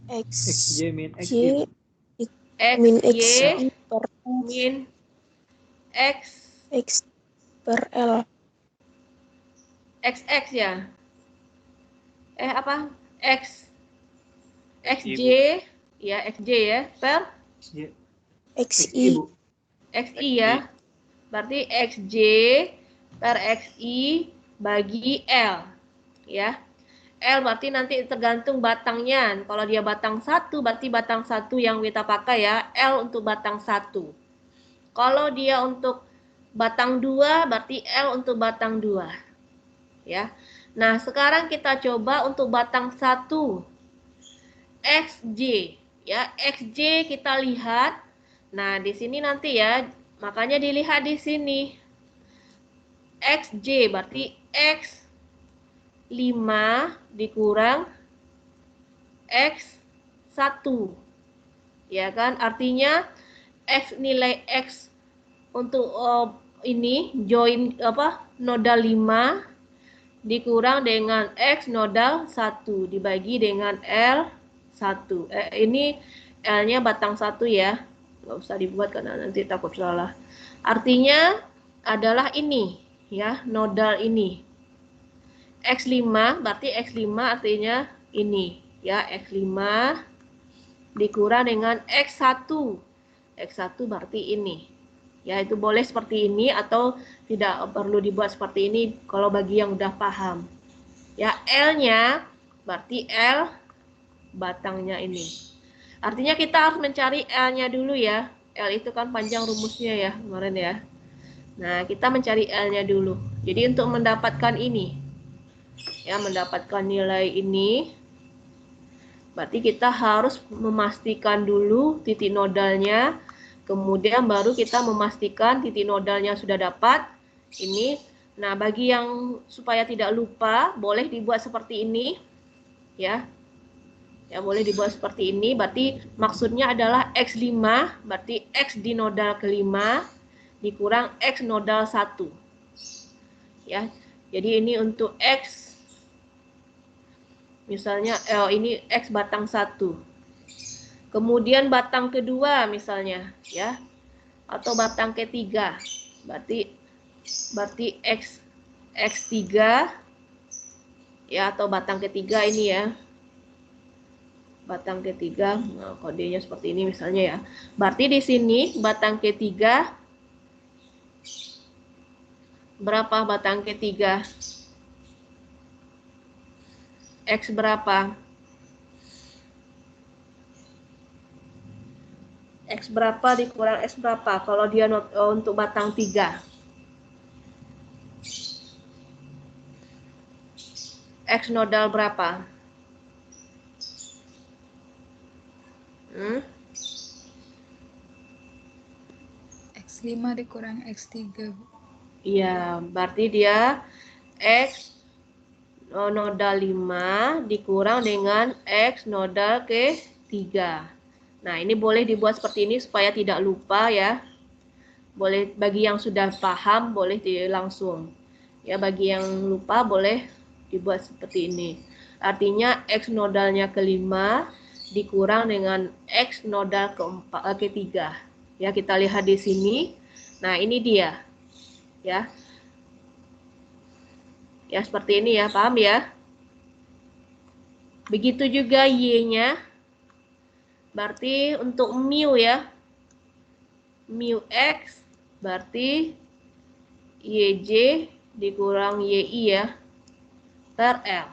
XJ min J XY. min X XY per min X X per L. XX ya? Apa? X XJ ya, XJ ya, per XJ. XI. Bu. XI ya. Berarti XJ per XI bagi L ya. L berarti nanti tergantung batangnya. Kalau dia batang 1 berarti batang 1 yang kita pakai ya. L untuk batang 1. Kalau dia untuk batang 2 berarti L untuk batang 2. Ya. Nah, sekarang kita coba untuk batang 1. XJ ya. XJ kita lihat. Nah, di sini nanti ya. Makanya dilihat di sini. XJ berarti X 5 dikurang X1. Ya kan? Artinya nilai X untuk ini join nodal 5 dikurang dengan X nodal 1 dibagi dengan L1. Ini L-nya batang 1 ya. Nggak usah dibuat karena nanti takut salah. Artinya adalah ini ya, nodal ini. X5 berarti X5 artinya ini ya, X5 dikurang dengan X1. X1 berarti ini. Ya, itu boleh seperti ini atau tidak perlu dibuat seperti ini kalau bagi yang udah paham. Ya, L-nya berarti L batangnya ini. Artinya kita harus mencari L-nya dulu ya. L itu kan panjang rumusnya ya kemarin ya. Nah, kita mencari L-nya dulu. Jadi untuk mendapatkan ini ya, mendapatkan nilai ini berarti kita harus memastikan dulu titik nodalnya, kemudian baru kita memastikan titik nodalnya sudah dapat ini. Nah, bagi yang supaya tidak lupa boleh dibuat seperti ini ya. Ya, boleh dibuat seperti ini, berarti maksudnya adalah X5 berarti X di nodal kelima dikurang X nodal 1 ya. Jadi ini untuk X misalnya ini X batang 1. Kemudian batang kedua misalnya ya. Atau batang ketiga. Berarti X3 ya, atau batang ketiga ini ya. Batang ketiga, nah, kodenya seperti ini misalnya ya. Berarti di sini batang ketiga berapa batang ketiga? X berapa? X berapa dikurang X berapa? Kalau dia untuk batang 3. X nodal berapa? X5 dikurang X3. Iya, berarti dia X nodal 5 dikurang dengan X nodal ke-3. Nah, ini boleh dibuat seperti ini supaya tidak lupa ya. Boleh bagi yang sudah paham boleh langsung. Ya, bagi yang lupa boleh dibuat seperti ini. Artinya X nodalnya ke-5 dikurang dengan X nodal ke-3. Ya, kita lihat di sini. Nah, ini dia. Ya. Ya, seperti ini ya, paham ya? Begitu juga Y-nya. Berarti untuk mu ya. Mu X berarti YJ dikurang YI ya, per L.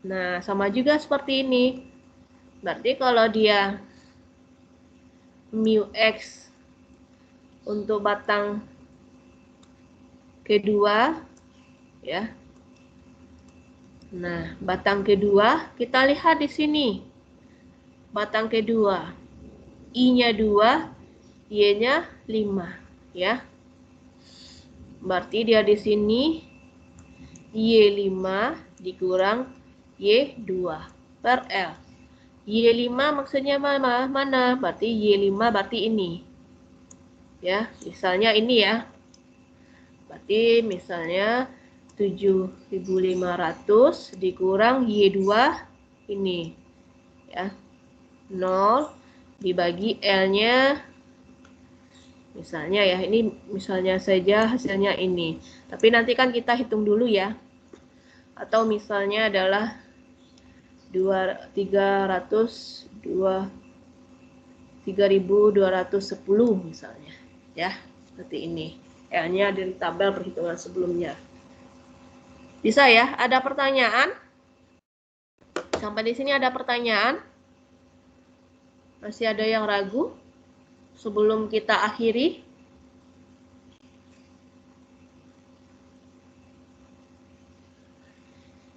Nah, sama juga seperti ini. Berarti kalau dia mu X untuk batang kedua, ya. Nah, batang kedua, kita lihat di sini. Batang kedua, I-nya 2, Y-nya 5, ya. Berarti dia di sini Y5 dikurang Y2 per L. Y5 maksudnya mana? Berarti Y5 berarti ini. Ya, misalnya ini ya. Berarti misalnya 7.500 dikurang Y2 ini. Ya. 0 dibagi L-nya misalnya ya, ini misalnya saja hasilnya ini. Tapi nanti kan kita hitung dulu ya. Atau misalnya adalah 3.210 misalnya. Ya, seperti ini. L-nya dari tabel perhitungan sebelumnya. Bisa ya? Ada pertanyaan? Sampai di sini ada pertanyaan? Masih ada yang ragu? Sebelum kita akhiri.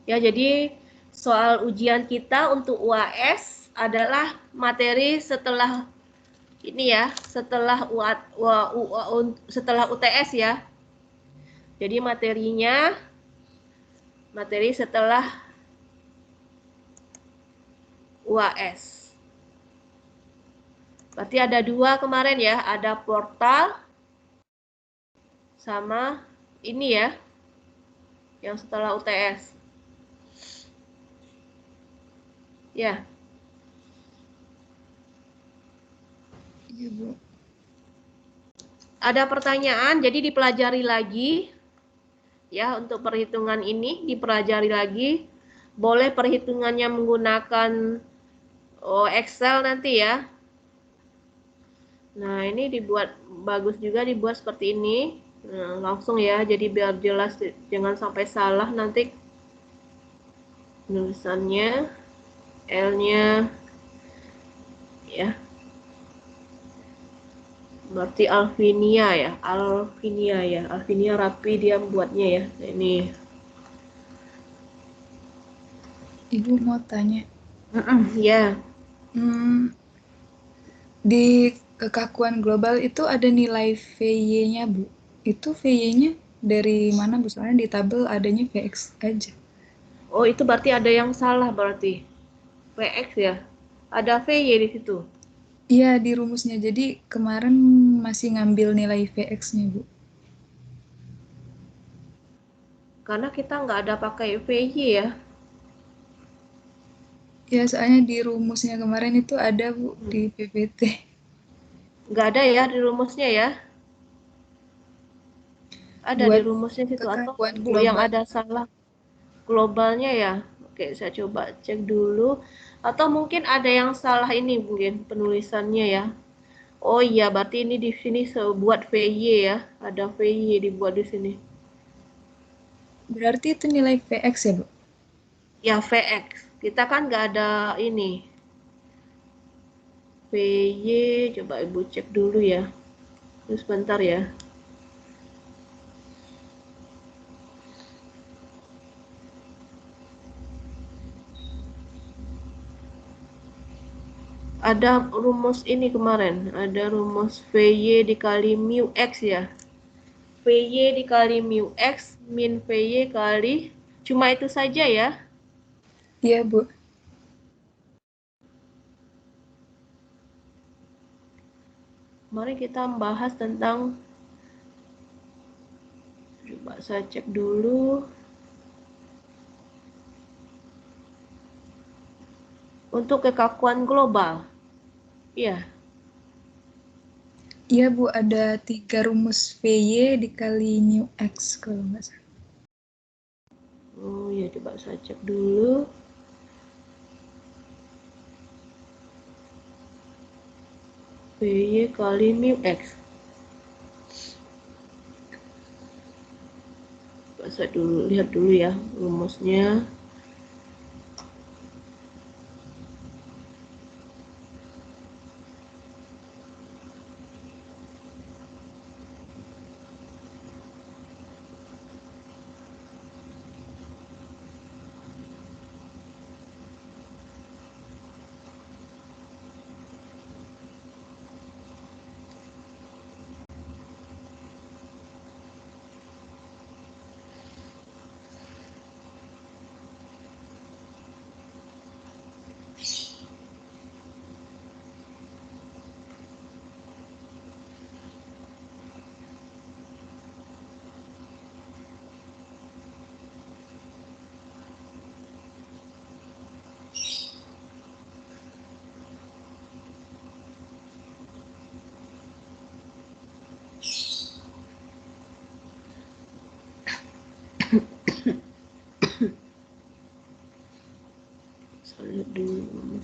Ya, jadi soal ujian kita untuk UAS adalah materi setelah ini ya, setelah UTS ya. Jadi materinya materi setelah UAS. Berarti ada 2 kemarin ya, ada portal sama ini ya, yang setelah UTS. Ya. Iya, Bu. Ada pertanyaan, jadi dipelajari lagi. Ya, untuk perhitungan ini dipelajari lagi. Boleh perhitungannya menggunakan Excel nanti ya. Nah, ini dibuat bagus juga, dibuat seperti ini. Nah, langsung ya, jadi biar jelas, jangan sampai salah nanti penulisannya, L-nya, ya. Berarti Alvinia ya, Alvinia rapi dia membuatnya ya. Nah, ini. Ibu mau tanya. Ya. Di kekakuan global itu ada nilai VY-nya, Bu. Itu VY-nya dari mana, Bu? Soalnya di tabel adanya VX aja. Oh, itu berarti ada yang salah berarti. VX ya. Ada VY di situ. Iya, di rumusnya. Jadi kemarin masih ngambil nilai VX-nya, Bu. Karena kita nggak ada pakai VY ya. Ya, soalnya di rumusnya kemarin itu ada, Bu, di PPT. Nggak ada ya di rumusnya ya. Ada Buat di rumusnya situ atau kekakuan Bu yang global. ada salah globalnya ya. Oke, saya coba cek dulu. Atau mungkin ada yang salah ini mungkin penulisannya ya. Oh iya, berarti ini di sini buat VY ya. Ada VY dibuat di sini. Berarti itu nilai VX ya, Bu? Ya, VX. Kita kan nggak ada ini. VY, coba Ibu cek dulu ya. Terus sebentar ya. Ada rumus ini kemarin, ada rumus VY dikali mu X ya. VY dikali mu X min VY kali, cuma itu saja ya. Iya, Bu. Mari kita membahas tentang, coba saya cek dulu. Untuk kekakuan global. Iya. Iya, Bu. Ada 3 rumus VY dikali mu X, kalau nggak salah. Oh ya, coba saya cek dulu. VY kali mu X. Saya dulu lihat dulu ya rumusnya. Saya lihat dulu.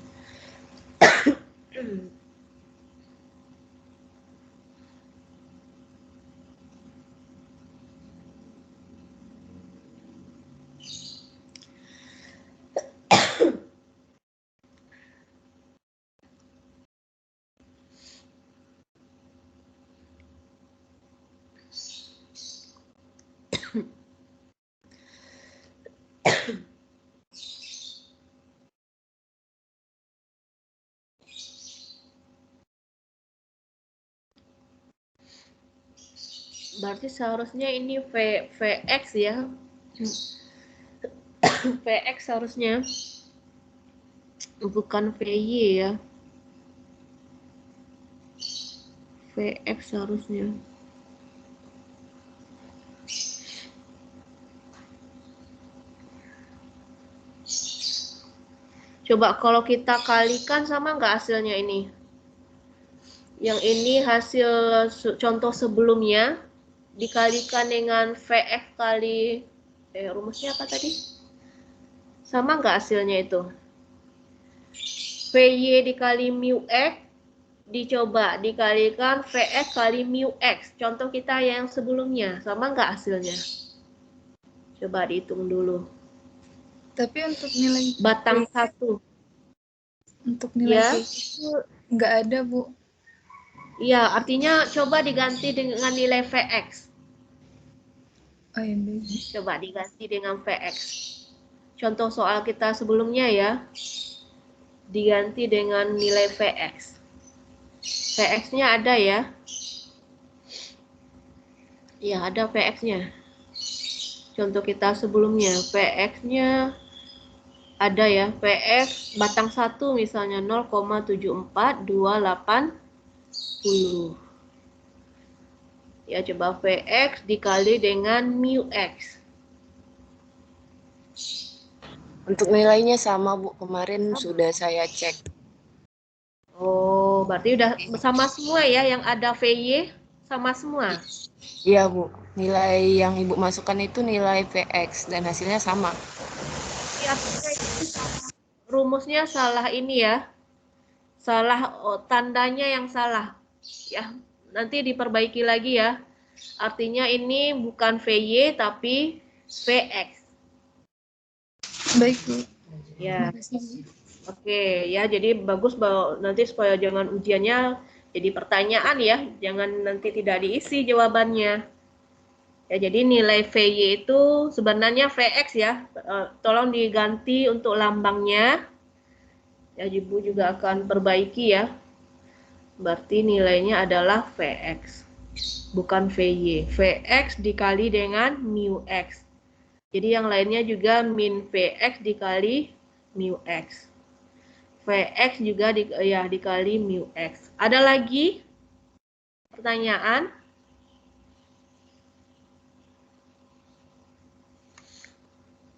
Berarti seharusnya ini Vx ya. Vx harusnya, bukan Vy ya. Vx harusnya. Coba kalau kita kalikan sama nggak hasilnya ini? Yang ini hasil contoh sebelumnya dikalikan dengan Vx kali rumusnya apa tadi? Sama nggak hasilnya itu? Vy dikali mu x dicoba dikalikan Vx kali mu x. Contoh kita yang sebelumnya, sama nggak hasilnya? Coba dihitung dulu. Tapi untuk nilai Batang satu. Untuk nilai Ya. itu nggak ada, Bu. Iya, artinya coba diganti dengan nilai Vx. Oh iya, baik. Coba diganti dengan Vx. Contoh soal kita sebelumnya ya. Diganti dengan nilai Vx. Vx-nya ada ya. Ya, ada Vx-nya. Contoh kita sebelumnya, Vx-nya ada ya. Vx batang 1 misalnya 0,742810. Ya, coba Vx dikali dengan mu x. Untuk nilainya sama, Bu. Kemarin sudah saya cek. Oh, berarti udah sama semua ya, yang ada Vy sama semua. Iya, Bu. Nilai yang Ibu masukkan itu nilai Vx dan hasilnya sama. Ya, rumusnya salah ini ya. Salah tandanya yang salah. Ya, nanti diperbaiki lagi ya. Artinya ini bukan Vy tapi Vx. Baik, Bu. Ya. Terima kasih, Bu. Oke, ya jadi bagus bahwa nanti supaya jangan ujiannya jadi pertanyaan ya, jangan nanti tidak diisi jawabannya. Ya, jadi nilai Vy itu sebenarnya Vx ya. Tolong diganti untuk lambangnya. Ya, Ibu juga akan perbaiki ya. Berarti nilainya adalah Vx, bukan Vy. Vx dikali dengan mu x. Jadi yang lainnya juga min Vx dikali mu x. Vx juga dikali mu x. Ada lagi pertanyaan?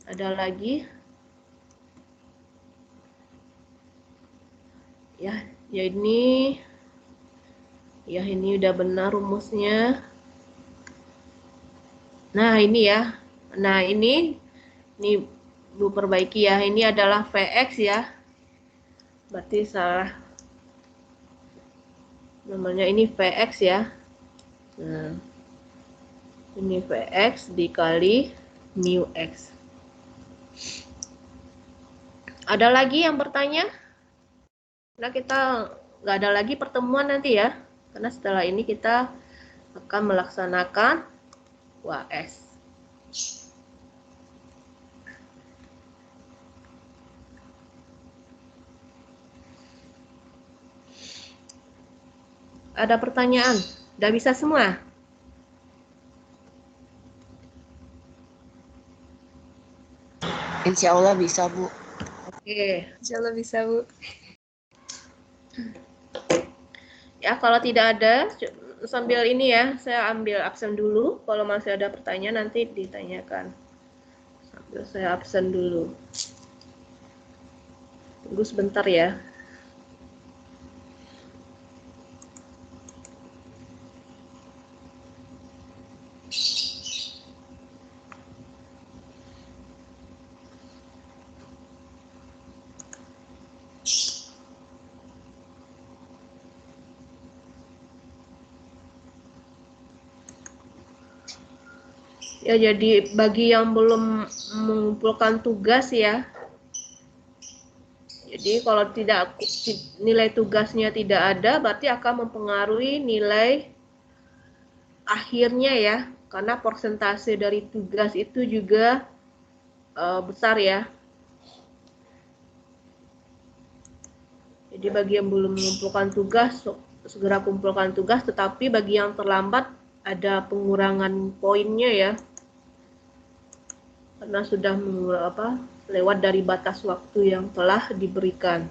Ada lagi? Ya ini udah benar rumusnya. Nah, ini ya. Nah, ini Bu perbaiki ya. Ini adalah Vx ya. Berarti salah. Namanya ini Vx ya. Nah, ini Vx dikali mu X. Ada lagi yang bertanya? Nah, kita nggak ada lagi pertemuan nanti ya. Karena setelah ini kita akan melaksanakan UAS. Ada pertanyaan? Udah bisa semua? Insya Allah bisa, Bu. Oke. Insya Allah bisa, Bu. Ya, kalau tidak ada, sambil ini ya, saya ambil absen dulu. Kalau masih ada pertanyaan nanti ditanyakan. Sambil saya absen dulu. Tunggu sebentar ya. Ya, jadi bagi yang belum mengumpulkan tugas ya. Jadi kalau tidak nilai tugasnya tidak ada, berarti akan mempengaruhi nilai akhirnya ya. Karena persentase dari tugas itu juga besar ya. Jadi bagi yang belum mengumpulkan tugas, segera kumpulkan tugas. Tetapi bagi yang terlambat, ada pengurangan poinnya ya. Karena sudah lewat dari batas waktu yang telah diberikan.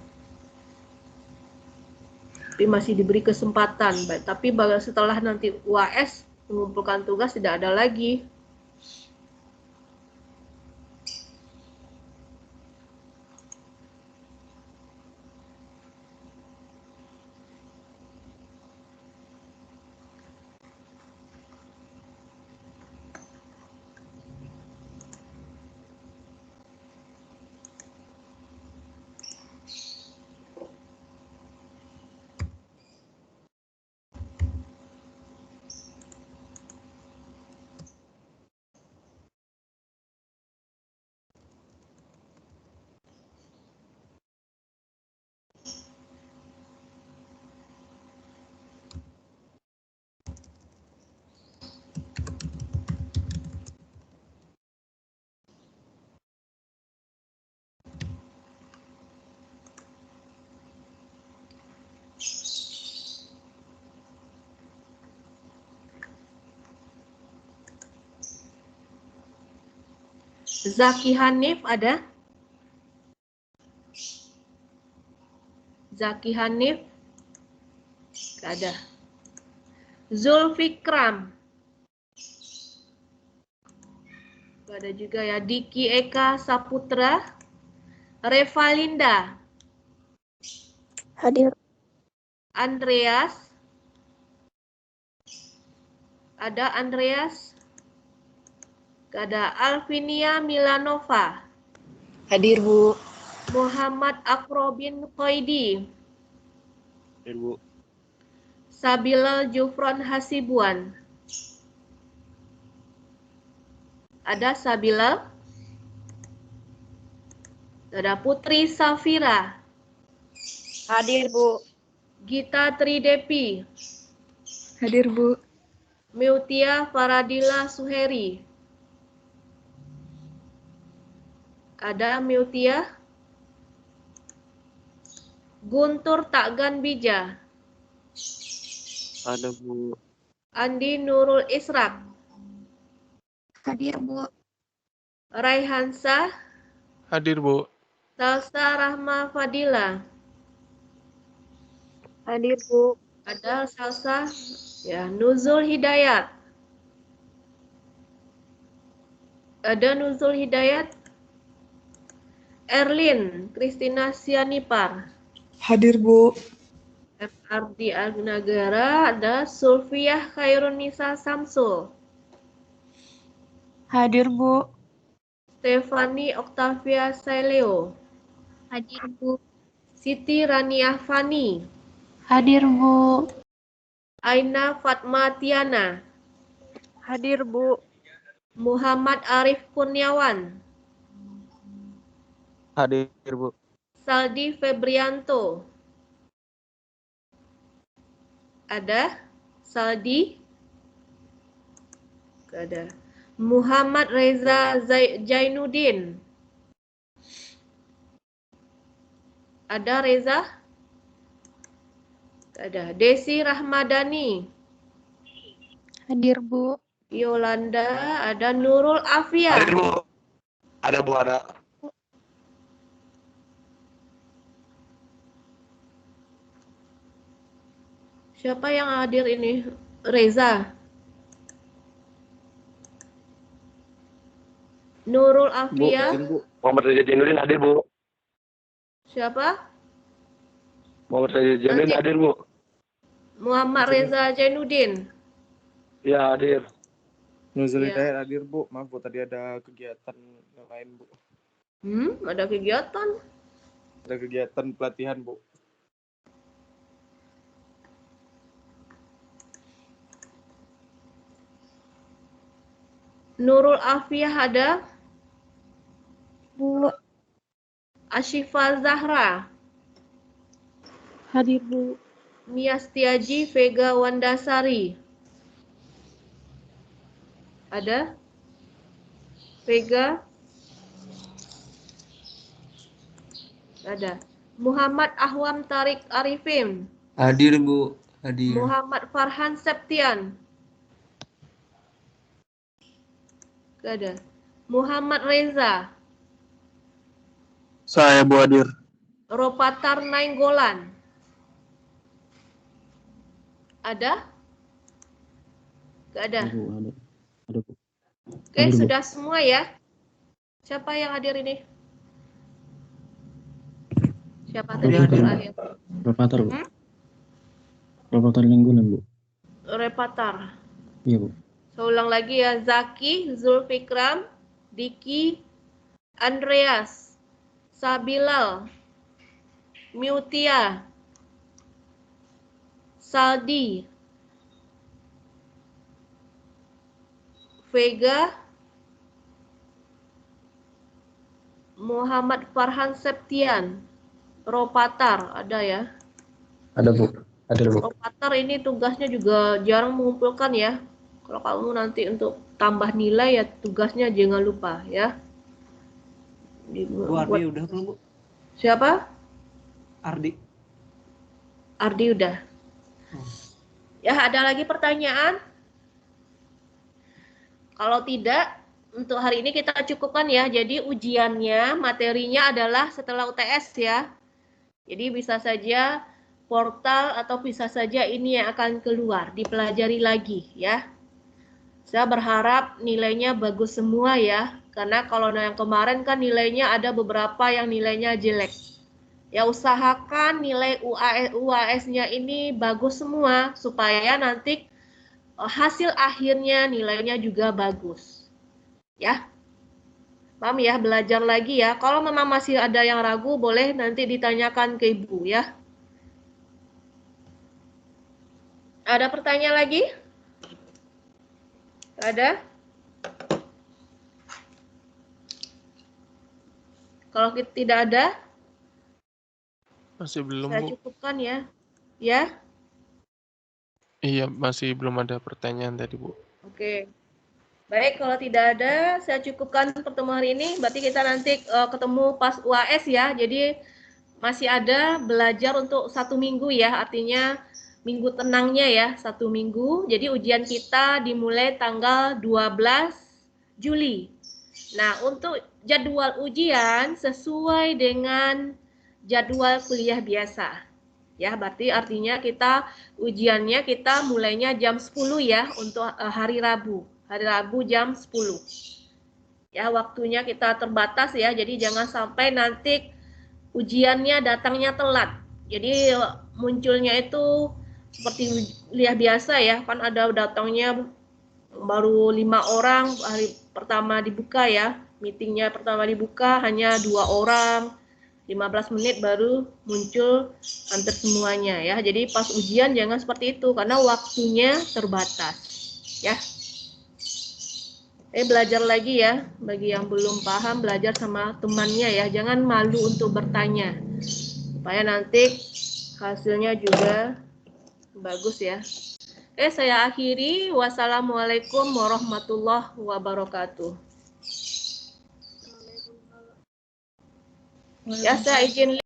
Tapi masih diberi kesempatan. Tapi setelah nanti UAS mengumpulkan tugas tidak ada lagi. Zaki Hanif ada? Zaki Hanif? Gak ada. Zulfikram? Gak ada juga ya. Diki Eka Saputra? Revalinda? Hadir. Andreas? Ada Andreas? Gak ada. Alvinia Milanova? Hadir, Bu. Muhammad Akrobin Koidi? Hadir, Bu. Sabila Jufron Hasibuan? Ada Sabila? Ada Putri Safira? Hadir, Bu. Gita Tridepi? Hadir, Bu. Mutia Faradila Suheri? Ada Mutia? Guntur Takgan Bija? Ada, Bu. Andi Nurul Israk? Hadir, Bu. Raihansa? Hadir, Bu. Salsa Rahma Fadila? Hadir, Bu. Ada Salsa? Ya, Nuzul Hidayat? Ada Nuzul Hidayat? Erlin Kristina Sianipar? Hadir, Bu. FRD Agnagara? Ada Sulfiah Khairunisa Samsul? Hadir, Bu. Stefani Octavia Saileo? Hadir, Bu. Siti Rania Fani? Hadir, Bu. Aina Fatma Tiana? Hadir, Bu. Muhammad Arif Kurniawan. Hadir, Bu. Saldi Febrianto. Ada? Saldi? Gak ada. Muhammad Reza Jainuddin. Ada Reza? Gak ada. Desi Rahmadani. Hadir, Bu. Yolanda. Ada Nurul Afia. Hadir, Bu. Ada, Bu, ada. Siapa yang hadir ini? Reza. Nurul Afia. Muhammad Reza Jainuddin hadir, Bu. Siapa? Muhammad Reza Jainuddin Nanti. hadir, Bu. Muhammad Reza Jainuddin. Ya, hadir. Nuzul Iya. Hidayat hadir, Bu. Maaf, Bu, tadi ada kegiatan yang lain, Bu. Ada kegiatan. Ada kegiatan pelatihan, Bu. Nurul Afia ada. Bu. Ashifa Zahra. Hadir, Bu. Miastiaji Vega Wandasari. Ada? Vega? Ada. Muhammad Ahwam Tarik Arifin. Hadir, Bu. Hadir. Muhammad Farhan Septian. Gak ada. Muhammad Reza. Saya, Bu, hadir. Ropatar Nainggolan. Ada? Gak ada. Bu, ada, Bu. Oke, sudah semua ya. Siapa yang hadir ini? Siapa tadi yang terakhir? Repatar, Bu. Repatar Linggunan, Bu. Repatar. Iya, Bu. Saya ulang lagi ya. Zaki, Zulfikram, Diki, Andreas, Sabilal, Mutia, Saldi, Vega, Muhammad Farhan Septian, Ropatar, ada ya. Ada, Bu. Hadir, Bu. Ropatar ini tugasnya juga jarang mengumpulkan ya. Kalau kamu nanti untuk tambah nilai ya tugasnya jangan lupa ya. Bu Ardi udah belum, Bu? Siapa? Ardi. Ardi udah. Ya, ada lagi pertanyaan? Kalau tidak, untuk hari ini kita cukupkan ya. Jadi ujiannya, materinya adalah setelah UTS ya. Jadi bisa saja portal atau bisa saja ini yang akan keluar, dipelajari lagi ya. Saya berharap nilainya bagus semua ya. Karena kalau yang kemarin kan nilainya ada beberapa yang nilainya jelek. Ya usahakan nilai UAS-nya ini bagus semua supaya nanti hasil akhirnya nilainya juga bagus. Ya. Paham ya, belajar lagi ya. Kalau memang masih ada yang ragu boleh nanti ditanyakan ke Ibu ya. Ada pertanyaan lagi? Ada? Kalau tidak ada, Masih belum, saya Bu. cukupkan ya. Ya? Iya, masih belum ada pertanyaan tadi, Bu. Oke. Baik, kalau tidak ada, saya cukupkan pertemuan hari ini. Berarti kita nanti ketemu pas UAS ya. Jadi masih ada belajar untuk 1 minggu ya. Artinya minggu tenangnya ya, 1 minggu. Jadi ujian kita dimulai tanggal 12 Juli. Nah, untuk jadwal ujian sesuai dengan jadwal kuliah biasa. Ya, berarti artinya kita ujiannya kita mulainya jam 10 ya untuk hari Rabu. Hari Rabu jam 10. Ya, waktunya kita terbatas ya. Jadi jangan sampai nanti ujiannya datangnya telat. Jadi munculnya itu seperti kuliah biasa ya. Kan ada datangnya baru 5 orang hari pertama dibuka ya. Meetingnya pertama dibuka hanya 2 orang. 15 menit baru muncul hampir semuanya ya. Jadi pas ujian jangan seperti itu karena waktunya terbatas. Ya. Belajar lagi ya, bagi yang belum paham belajar sama temannya ya, jangan malu untuk bertanya, supaya nanti hasilnya juga bagus ya. Saya akhiri. Wassalamualaikum warahmatullahi wabarakatuh. Ya, saya izin